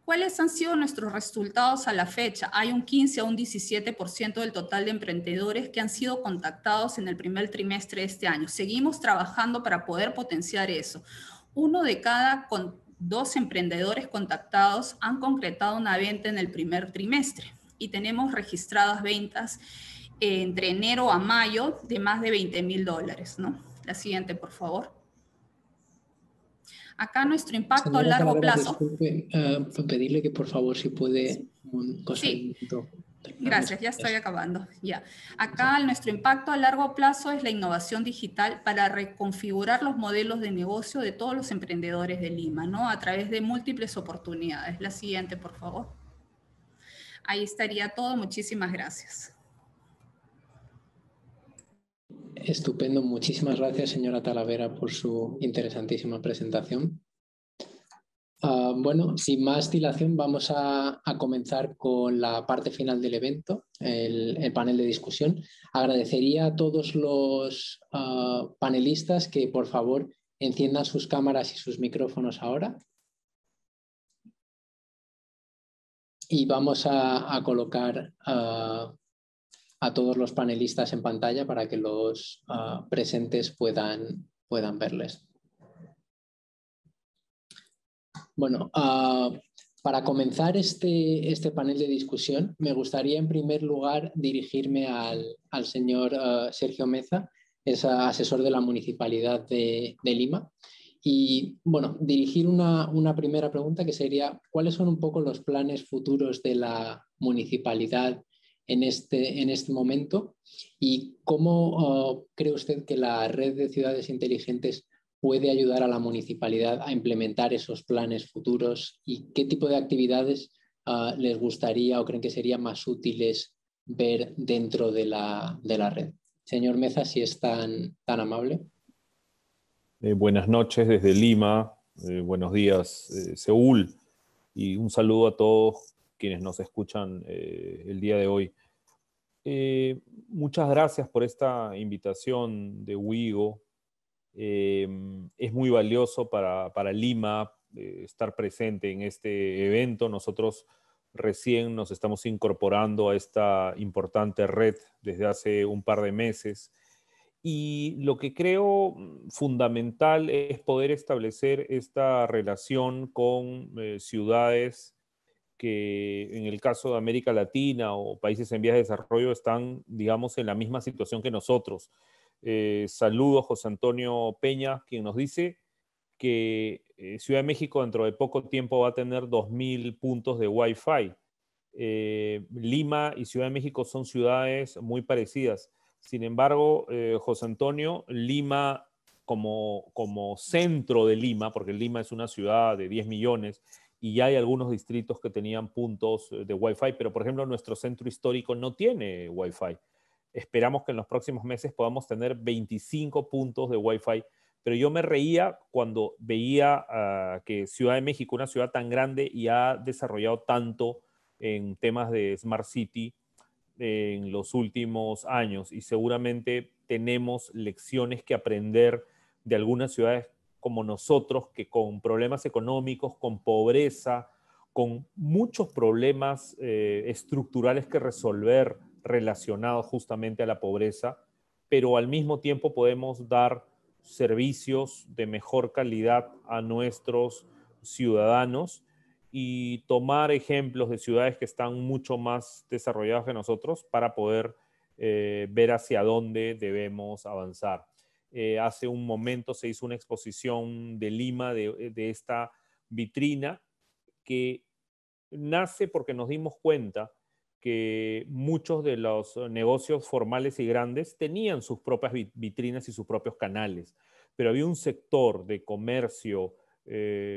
¿Cuáles han sido nuestros resultados a la fecha? Hay un 15 a un 17% del total de emprendedores que han sido contactados en el primer trimestre de este año. Seguimos trabajando para poder potenciar eso. 1 de cada 2 emprendedores contactados han concretado una venta en el primer trimestre y tenemos registradas ventas entre enero a mayo de más de $20.000, ¿no? La siguiente, por favor. Acá nuestro impacto a Señora largo Talavera, plazo. disculpe, pedirle que por favor si puede Sí. Gracias, ya estoy acabando. Ya. Acá nuestro impacto a largo plazo es la innovación digital para reconfigurar los modelos de negocio de todos los emprendedores de Lima, ¿no? A través de múltiples oportunidades. La siguiente, por favor. Ahí estaría todo. Muchísimas gracias. Estupendo. Muchísimas gracias, señora Talavera, por su interesantísima presentación. Bueno, sin más dilación, vamos a comenzar con la parte final del evento, el panel de discusión. Agradecería a todos los panelistas que, por favor, enciendan sus cámaras y sus micrófonos ahora. Y vamos a colocar a todos los panelistas en pantalla para que los presentes puedan verles. Bueno, para comenzar este panel de discusión, me gustaría en primer lugar dirigirme al señor Sergio Meza, es asesor de la Municipalidad de Lima. Y bueno, dirigir una primera pregunta que sería, ¿cuáles son un poco los planes futuros de la municipalidad en este momento? ¿Y cómo cree usted que la red de ciudades inteligentes puede ayudar a la municipalidad a implementar esos planes futuros? ¿Y qué tipo de actividades les gustaría o creen que serían más útiles ver dentro de la red? Señor Meza, si es tan amable. Buenas noches desde Lima, buenos días Seúl, y un saludo a todos quienes nos escuchan el día de hoy. Muchas gracias por esta invitación de WIGO. Es muy valioso para Lima estar presente en este evento. Nosotros recién nos estamos incorporando a esta importante red desde hace un par de meses. Y lo que creo fundamental es poder establecer esta relación con ciudades que en el caso de América Latina o países en vías de desarrollo están, digamos, en la misma situación que nosotros. Saludo a José Antonio Peña, quien nos dice que Ciudad de México dentro de poco tiempo va a tener 2.000 puntos de Wi-Fi. Lima y Ciudad de México son ciudades muy parecidas. Sin embargo, José Antonio, Lima como centro de Lima, porque Lima es una ciudad de 10 millones y ya hay algunos distritos que tenían puntos de Wi-Fi, pero por ejemplo nuestro centro histórico no tiene Wi-Fi. Esperamos que en los próximos meses podamos tener 25 puntos de Wi-Fi, pero yo me reía cuando veía que Ciudad de México, una ciudad tan grande y ha desarrollado tanto en temas de Smart City en los últimos años, y seguramente tenemos lecciones que aprender de algunas ciudades como nosotros, que con problemas económicos, con pobreza, con muchos problemas estructurales que resolver relacionados justamente a la pobreza, pero al mismo tiempo podemos dar servicios de mejor calidad a nuestros ciudadanos y tomar ejemplos de ciudades que están mucho más desarrolladas que nosotros para poder ver hacia dónde debemos avanzar. Hace un momento se hizo una exposición de Lima de esta vitrina que nace porque nos dimos cuenta que muchos de los negocios formales y grandes tenían sus propias vitrinas y sus propios canales, pero había un sector de comercio,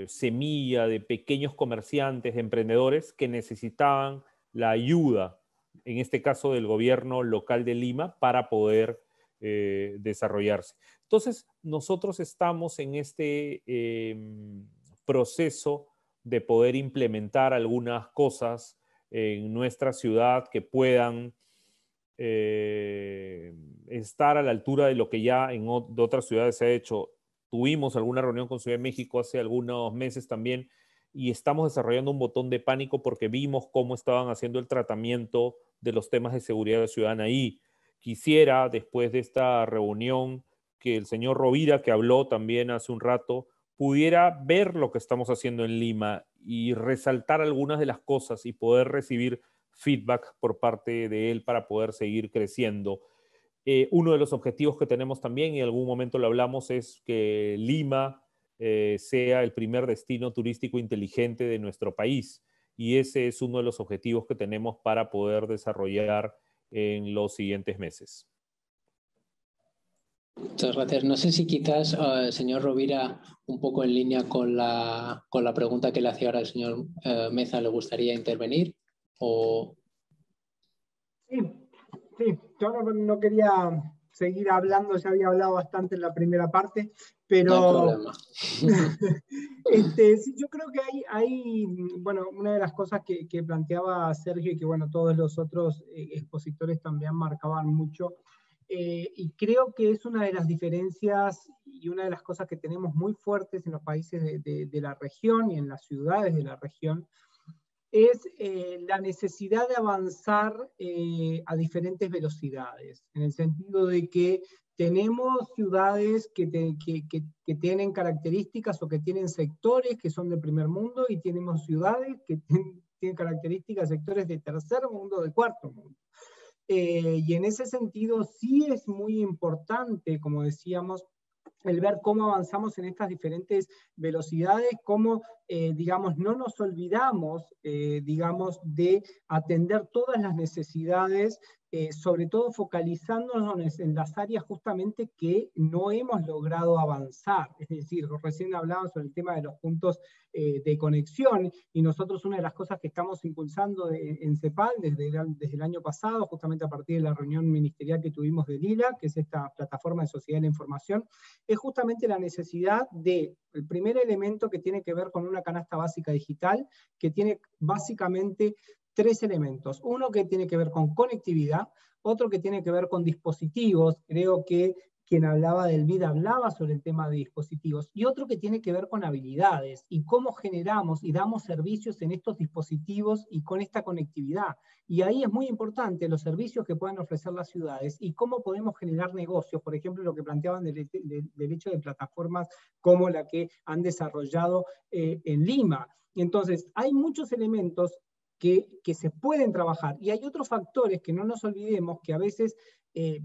semilla, de pequeños comerciantes, de emprendedores que necesitaban la ayuda, en este caso del gobierno local de Lima, para poder desarrollarse. Entonces, nosotros estamos en este proceso de poder implementar algunas cosas en nuestra ciudad que puedan estar a la altura de lo que ya en otras ciudades se ha hecho. Tuvimos alguna reunión con Ciudad de México hace algunos meses también y estamos desarrollando un botón de pánico porque vimos cómo estaban haciendo el tratamiento de los temas de seguridad ciudadana ahí. Quisiera, después de esta reunión, que el señor Rovira, que habló también hace un rato, pudiera ver lo que estamos haciendo en Lima y resaltar algunas de las cosas y poder recibir feedback por parte de él para poder seguir creciendo. Uno de los objetivos que tenemos también, y en algún momento lo hablamos, es que Lima sea el primer destino turístico inteligente de nuestro país. Y ese es uno de los objetivos que tenemos para poder desarrollar en los siguientes meses. Muchas gracias. No sé si quizás, señor Rovira, un poco en línea con la pregunta que le hacía ahora el señor Meza, ¿le gustaría intervenir? O... Sí, yo no quería seguir hablando, ya había hablado bastante en la primera parte, pero no hay problema. Sí, yo creo que hay bueno, una de las cosas que planteaba Sergio y que bueno, todos los otros expositores también marcaban mucho, y creo que es una de las diferencias y una de las cosas que tenemos muy fuertes en los países de la región y en las ciudades de la región, es la necesidad de avanzar a diferentes velocidades, en el sentido de que tenemos ciudades que tienen características o que tienen sectores que son del primer mundo, y tenemos ciudades que tienen características, sectores de tercer mundo, de cuarto mundo. Y en ese sentido sí es muy importante, como decíamos, el ver cómo avanzamos en estas diferentes velocidades, cómo, digamos, no nos olvidamos, digamos, de atender todas las necesidades, sobre todo focalizándonos en las áreas justamente que no hemos logrado avanzar. Es decir, recién hablaban sobre el tema de los puntos de conexión, y nosotros una de las cosas que estamos impulsando en CEPAL desde el año pasado, justamente a partir de la reunión ministerial que tuvimos de Lila, que es esta plataforma de sociedad de la información, es justamente la necesidad de, el primer elemento que tiene que ver con una canasta básica digital, que tiene básicamente tres elementos. Uno que tiene que ver con conectividad, otro que tiene que ver con dispositivos, creo que quien hablaba del BID hablaba sobre el tema de dispositivos, y otro que tiene que ver con habilidades, y cómo generamos y damos servicios en estos dispositivos y con esta conectividad. Y ahí es muy importante los servicios que puedan ofrecer las ciudades y cómo podemos generar negocios, por ejemplo, lo que planteaban del hecho de plataformas como la que han desarrollado en Lima. Entonces, hay muchos elementos que se pueden trabajar, y hay otros factores que no nos olvidemos, que a veces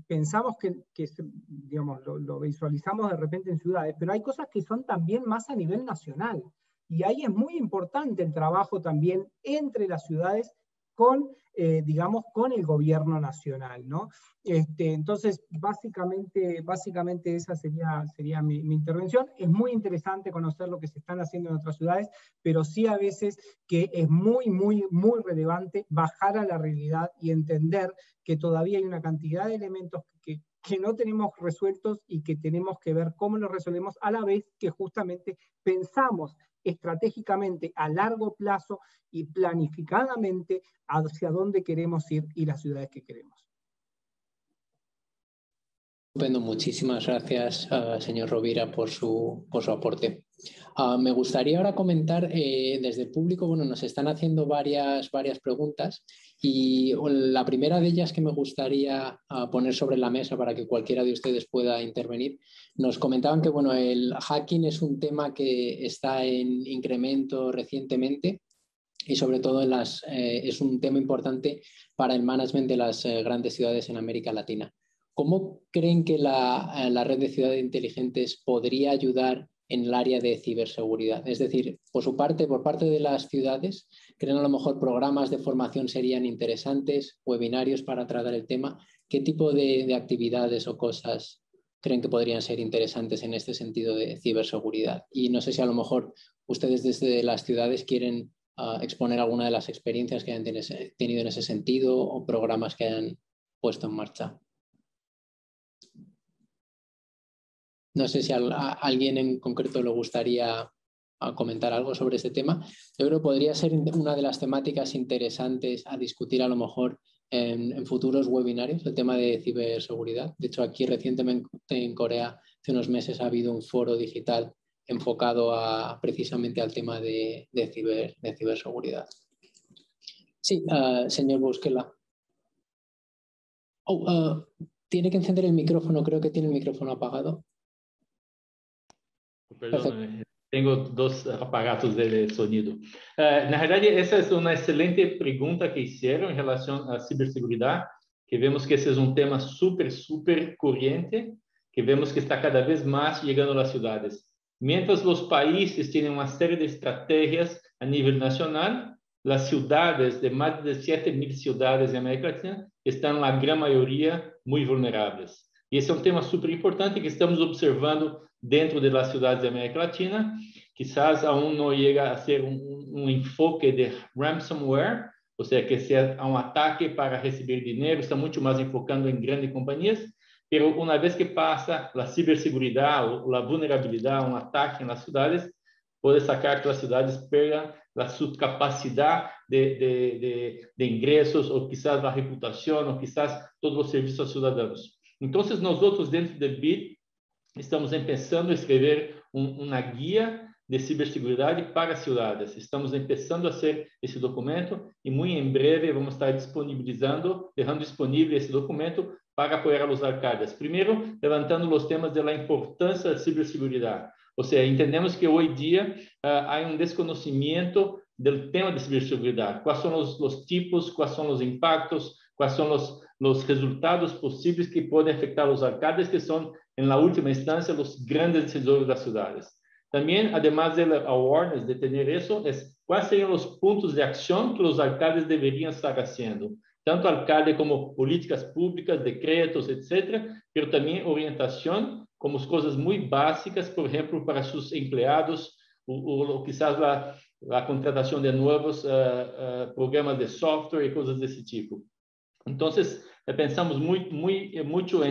pensamos que digamos, lo visualizamos de repente en ciudades, pero hay cosas que son también más a nivel nacional, y ahí es muy importante el trabajo también entre las ciudades con, digamos, con el gobierno nacional, ¿no? Entonces, básicamente esa sería mi intervención. Es muy interesante conocer lo que se están haciendo en otras ciudades, pero sí a veces que es muy, muy, muy relevante bajar a la realidad y entender que todavía hay una cantidad de elementos que no tenemos resueltos y que tenemos que ver cómo los resolvemos, a la vez que justamente pensamos estratégicamente a largo plazo y planificadamente hacia dónde queremos ir y las ciudades que queremos. Estupendo, muchísimas gracias, señor Rovira, por su aporte. Me gustaría ahora comentar desde el público, bueno, nos están haciendo varias preguntas, y la primera de ellas que me gustaría poner sobre la mesa para que cualquiera de ustedes pueda intervenir. Nos comentaban que bueno, el hacking es un tema que está en incremento recientemente, y sobre todo es un tema importante para el management de las grandes ciudades en América Latina. ¿Cómo creen que la red de ciudades inteligentes podría ayudar en el área de ciberseguridad? Es decir, por parte de las ciudades, ¿creen a lo mejor programas de formación serían interesantes, webinarios para tratar el tema? ¿Qué tipo de actividades o cosas creen que podrían ser interesantes en este sentido de ciberseguridad? Y no sé si a lo mejor ustedes desde las ciudades quieren exponer alguna de las experiencias que hayan tenido en ese sentido o programas que hayan puesto en marcha. No sé si a alguien en concreto le gustaría comentar algo sobre este tema. Yo creo que podría ser una de las temáticas interesantes a discutir a lo mejor en futuros webinarios, el tema de ciberseguridad. De hecho, aquí recientemente en Corea, hace unos meses, ha habido un foro digital enfocado precisamente al tema de ciberseguridad. Sí, señor Busquela. Tiene que encender el micrófono, creo que tiene el micrófono apagado. Perdón, tengo dos aparatos de sonido. Na verdade, essa é uma excelente pergunta que hicieron en relación a ciberseguridad. que vemos que esse é um tema super corrente, que vemos que está cada vez mais chegando às cidades. Mientras os países têm uma série de estratégias a nível nacional, as cidades, de mais de 7.000 cidades na América Latina, estão, na grande maioria, muito vulneráveis. E esse é um tema super importante que estamos observando dentro das cidades da América Latina. Quizás aún não chega a ser um enfoque de ransomware, ou seja, que seja um ataque para receber dinheiro, está muito mais enfocando em grandes companhias, mas uma vez que passa a ciberseguridade, a vulnerabilidade, um ataque nas cidades, pode sacar que as cidades percam a sua capacidade de ingressos, ou quizás a reputação, ou quizás todos os serviços aos cidadãos. Então, nós outros dentro do BID estamos começando a escrever uma guia de ciberseguridade para as cidades. Estamos começando a fazer esse documento e muito em breve vamos estar disponibilizando, deixando disponível esse documento para apoiar os alcaldes. Primeiro, levantando os temas da importância da ciberseguridade. Ou seja, entendemos que hoje em dia há um desconhecimento do tema de ciberseguridade. Quais são os tipos, quais são os impactos, quais são os resultados possíveis que podem afetar os alcaldes, que são, em última instância, os grandes decisores das cidades. Também, además da awareness de ter isso, quais seriam os pontos de ação que os alcaldes deveriam estar fazendo. Tanto alcalde como políticas públicas, decretos, etc., mas também orientação, como as coisas muito básicas, por exemplo, para seus empregados, ou quizás a contratação de novos programas de software e coisas desse tipo. Então, pensamos muito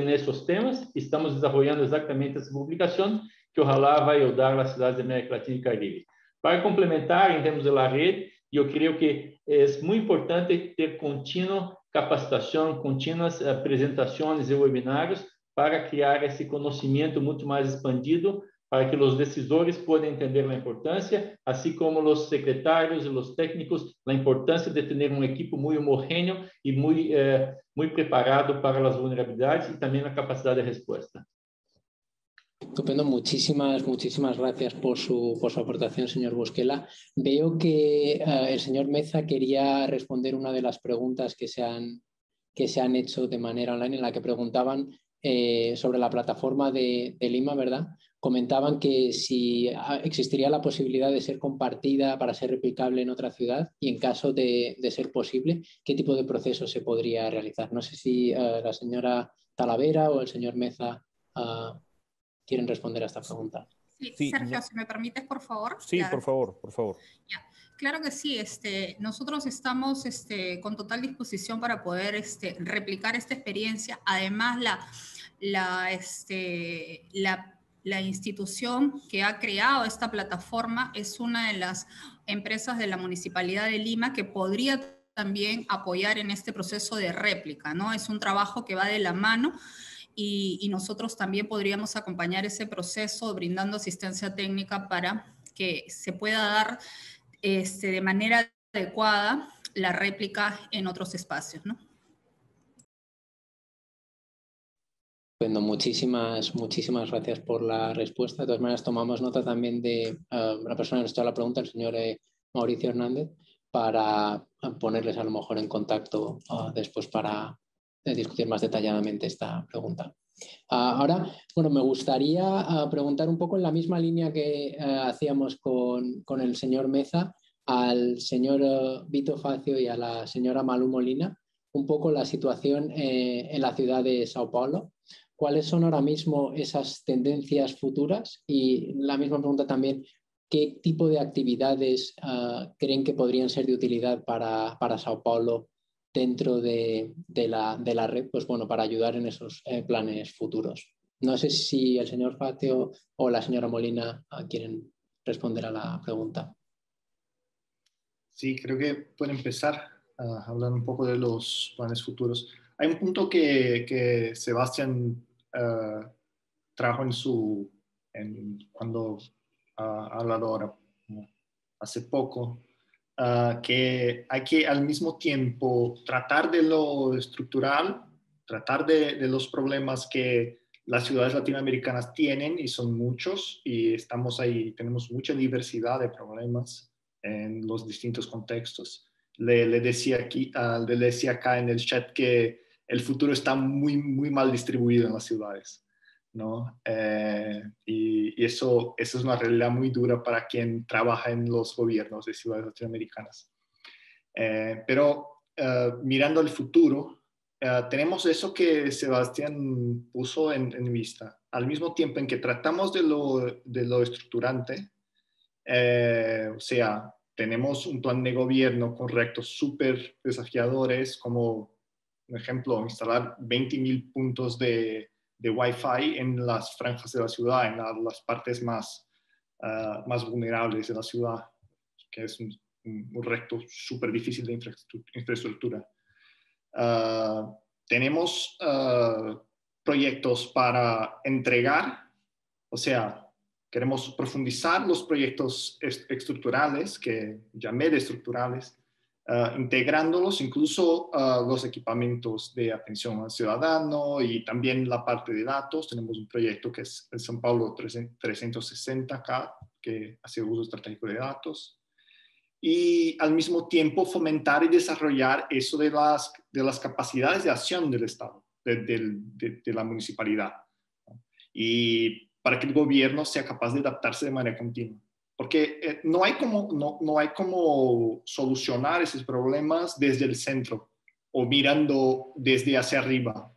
nesses temas, estamos desenvolvendo exatamente essa publicação, que ojalá vai ajudar as cidades da América Latina e Caribe. Para complementar, em termos da rede, eu creio que é muito importante ter contínua capacitação, contínuas apresentações e webinários para criar esse conhecimento muito mais expandido, para que os decisores possam entender a importância, assim como os secretários e os técnicos, a importância de ter um equipo muito homogêneo e muito preparado para as vulnerabilidades e também a capacidade de resposta. Estupendo, muchísimas gracias por su aportación, señor Bosquela. Veo que el señor Meza quería responder una de las preguntas que se han hecho de manera online, en la que preguntaban sobre la plataforma de Lima, ¿verdad? Comentaban que si existiría la posibilidad de ser compartida para ser replicable en otra ciudad y en caso de ser posible, ¿qué tipo de proceso se podría realizar? No sé si la señora Talavera o el señor Meza quieren responder a esta pregunta. Sí, Sergio, si me permites, por favor. Sí, por favor. Ya. Claro que sí, nosotros estamos con total disposición para poder replicar esta experiencia. Además, la institución que ha creado esta plataforma es una de las empresas de la Municipalidad de Lima que podría también apoyar en este proceso de réplica, ¿no? Es un trabajo que va de la mano y nosotros también podríamos acompañar ese proceso brindando asistencia técnica para que se pueda dar de manera adecuada la réplica en otros espacios, ¿no? Bueno, muchísimas gracias por la respuesta. De todas maneras, tomamos nota también de la persona que nos ha hecho la pregunta, el señor Mauricio Hernández, para ponerles a lo mejor en contacto después para discutir más detalladamente esta pregunta. Ahora, bueno, me gustaría preguntar un poco en la misma línea que hacíamos con el señor Meza, al señor Vito Facio y a la señora Malú Molina, un poco la situación en la ciudad de Sao Paulo. ¿Cuáles son ahora mismo esas tendencias futuras? Y la misma pregunta también, ¿qué tipo de actividades creen que podrían ser de utilidad para Sao Paulo dentro de la red, pues bueno, para ayudar en esos planes futuros? No sé si el señor Facio o la señora Molina quieren responder a la pregunta. Sí, creo que puede empezar hablando un poco de los planes futuros. Hay un punto que Sebastián trajo cuando ha hablado ahora, hace poco, que hay que al mismo tiempo tratar de lo estructural, tratar de los problemas que las ciudades latinoamericanas tienen, y son muchos, y estamos ahí, tenemos mucha diversidad de problemas en los distintos contextos. Le decía acá en el chat que el futuro está muy mal distribuido en las ciudades, ¿no? Y eso es una realidad muy dura para quien trabaja en los gobiernos de ciudades latinoamericanas. Pero mirando al futuro, tenemos eso que Sebastián puso en vista. Al mismo tiempo en que tratamos de lo estructurante, o sea, tenemos un plan de gobierno con retos súper desafiadores, como, por ejemplo, instalar 20.000 puntos de Wi-Fi en las franjas de la ciudad, en las partes más vulnerables de la ciudad, que es un reto súper difícil de infraestructura. Tenemos proyectos para entregar, o sea, queremos profundizar los proyectos estructurales, que llamé de estructurales, integrándolos, incluso los equipamientos de atención al ciudadano y también la parte de datos. Tenemos un proyecto que es el São Paulo 360K, que hace uso estratégico de datos. Y al mismo tiempo fomentar y desarrollar eso de las capacidades de acción del Estado, de la municipalidad. Y para que el gobierno sea capaz de adaptarse de manera continua. Porque no hay como solucionar esos problemas desde el centro o mirando desde hacia arriba,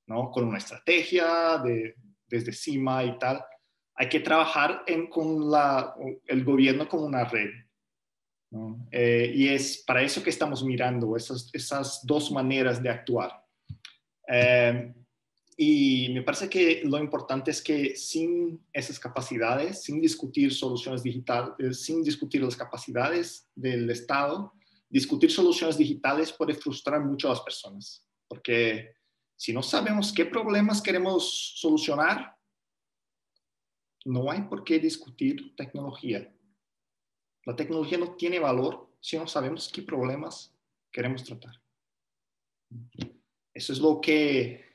¿no? Con una estrategia desde cima y tal. Hay que trabajar con el gobierno como una red, ¿no? Y es para eso que estamos mirando esas dos maneras de actuar. Y me parece que lo importante es que sin esas capacidades, sin discutir soluciones digitales, sin discutir las capacidades del Estado, discutir soluciones digitales puede frustrar mucho a las personas. Porque si no sabemos qué problemas queremos solucionar, no hay por qué discutir tecnología. La tecnología no tiene valor si no sabemos qué problemas queremos tratar. Eso es lo que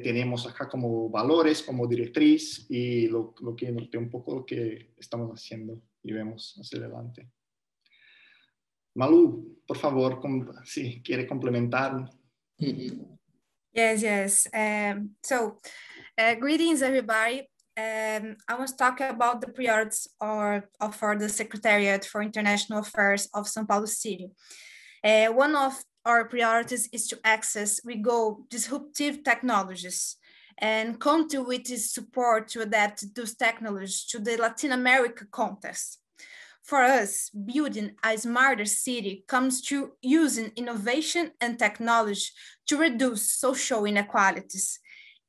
tenemos acá como valores, como directriz, y lo que nortea un poco lo que estamos haciendo y vemos hacia adelante. Malu, por favor, si quiere complementar. Yes. Greetings, everybody. I want to talk about the priorities for the Secretariat for International Affairs of São Paulo City. One of our priorities is to access disruptive technologies and country with its support to adapt those technologies to the Latin America context. For us, building a smarter city comes through using innovation and technology to reduce social inequalities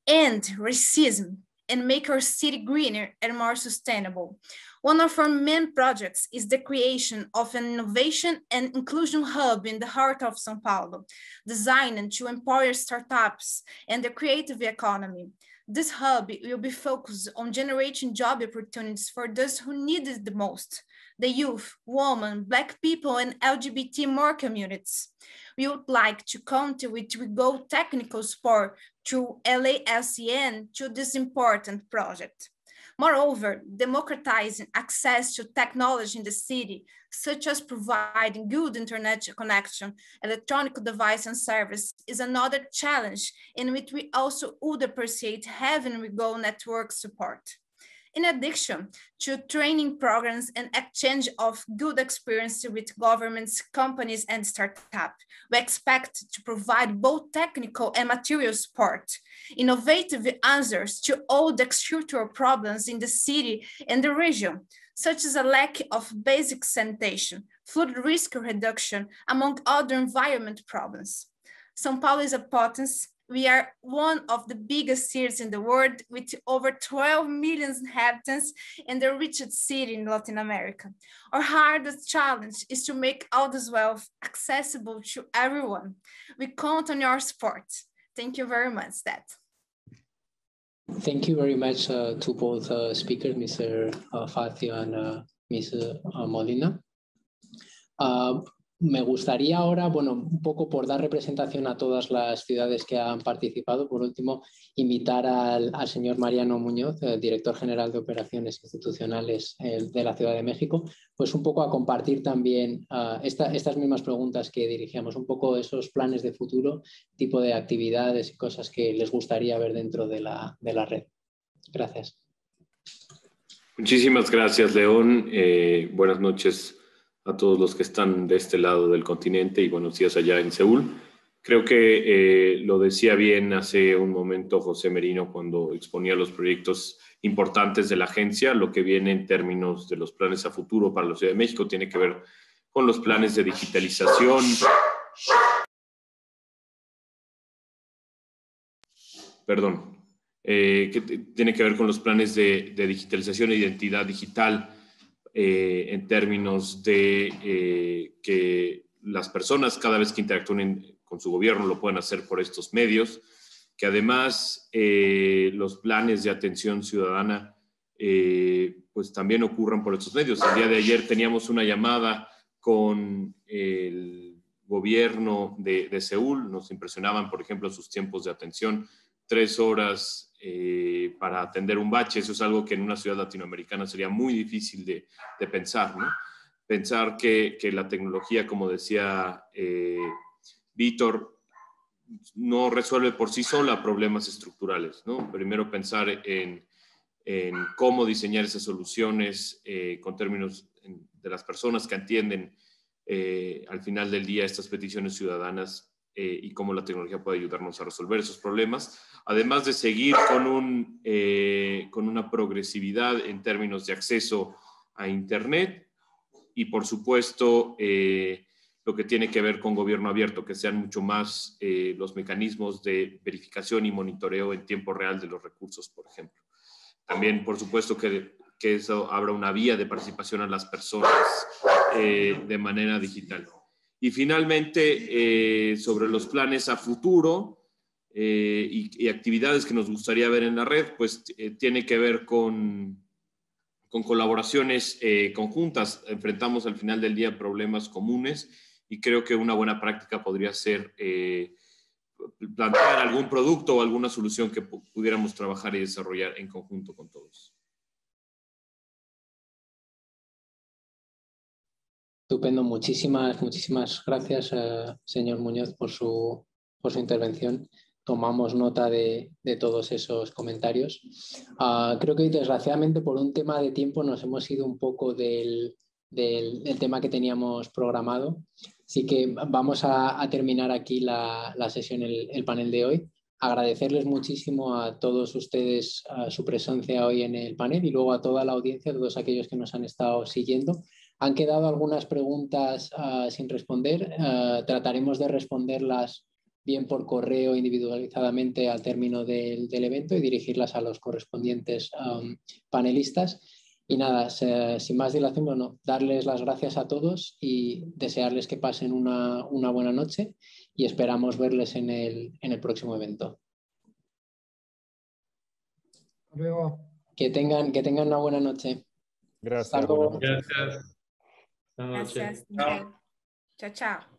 and racism and make our city greener and more sustainable. One of our main projects is the creation of an innovation and inclusion hub in the heart of São Paulo, designed to empower startups and the creative economy. This hub will be focused on generating job opportunities for those who need it the most, the youth, women, Black people, and LGBT more communities. We would like to contribute with Go technical support through LASEN to this important project. Moreover, democratizing access to technology in the city, such as providing good internet connection, electronic device and service, is another challenge in which we also would appreciate having WeGo network support. In addition to training programs and exchange of good experience with governments, companies, and startups, we expect to provide both technical and material support, innovative answers to all the structural problems in the city and the region, such as a lack of basic sanitation, flood risk reduction, among other environment problems. São Paulo is a potence. We are one of the biggest cities in the world with over 12 million inhabitants and the richest city in Latin America. Our hardest challenge is to make all this wealth accessible to everyone. We count on your support. Thank you very much, Dad. Thank you very much to both speakers, Mr. Facio and Ms. Molina. Me gustaría ahora, bueno, un poco por dar representación a todas las ciudades que han participado, por último, invitar al señor Mariano Muñoz, director general de Operaciones Institucionales de la Ciudad de México, pues un poco a compartir también estas mismas preguntas que dirigíamos, un poco esos planes de futuro, tipo de actividades y cosas que les gustaría ver dentro de la red. Gracias. Muchísimas gracias, León. Buenas noches a todos los que están de este lado del continente y buenos días allá en Seúl. Creo que lo decía bien hace un momento José Merino cuando exponía los proyectos importantes de la agencia. Lo que viene en términos de los planes a futuro para la Ciudad de México tiene que ver con los planes de digitalización. Que tiene que ver con los planes de digitalización e identidad digital en términos de que las personas cada vez que interactúen con su gobierno lo puedan hacer por estos medios, que además los planes de atención ciudadana pues también ocurran por estos medios. El día de ayer teníamos una llamada con el gobierno de Seúl, nos impresionaban, por ejemplo, sus tiempos de atención, 3 horas para atender un bache. Eso es algo que en una ciudad latinoamericana sería muy difícil de pensar, ¿no? Pensar que la tecnología, como decía Víctor, no resuelve por sí sola problemas estructurales, ¿no? Primero pensar en cómo diseñar esas soluciones con términos de las personas que atienden al final del día estas peticiones ciudadanas y cómo la tecnología puede ayudarnos a resolver esos problemas, además de seguir con una progresividad en términos de acceso a Internet y, por supuesto, lo que tiene que ver con gobierno abierto, que sean mucho más los mecanismos de verificación y monitoreo en tiempo real de los recursos, por ejemplo. También, por supuesto, que eso abra una vía de participación a las personas de manera digital. Y finalmente, sobre los planes a futuro y actividades que nos gustaría ver en la red, pues tiene que ver con colaboraciones conjuntas. Enfrentamos al final del día problemas comunes y creo que una buena práctica podría ser plantear algún producto o alguna solución que pudiéramos trabajar y desarrollar en conjunto con todos. Estupendo, muchísimas gracias, señor Muñoz, por su intervención. Tomamos nota de todos esos comentarios. Creo que desgraciadamente por un tema de tiempo nos hemos ido un poco del tema que teníamos programado. Así que vamos a terminar aquí la sesión, el panel de hoy. Agradecerles muchísimo a todos ustedes su presencia hoy en el panel y luego a toda la audiencia, a todos aquellos que nos han estado siguiendo. Han quedado algunas preguntas sin responder. Trataremos de responderlas bien por correo individualizadamente al término del evento y dirigirlas a los correspondientes panelistas. Y nada, sin más dilación, bueno, darles las gracias a todos y desearles que pasen una buena noche y esperamos verles en el próximo evento. Hasta luego. Que tengan una buena noche. Gracias. Hasta luego. Gracias. Gracias. Chao, chao.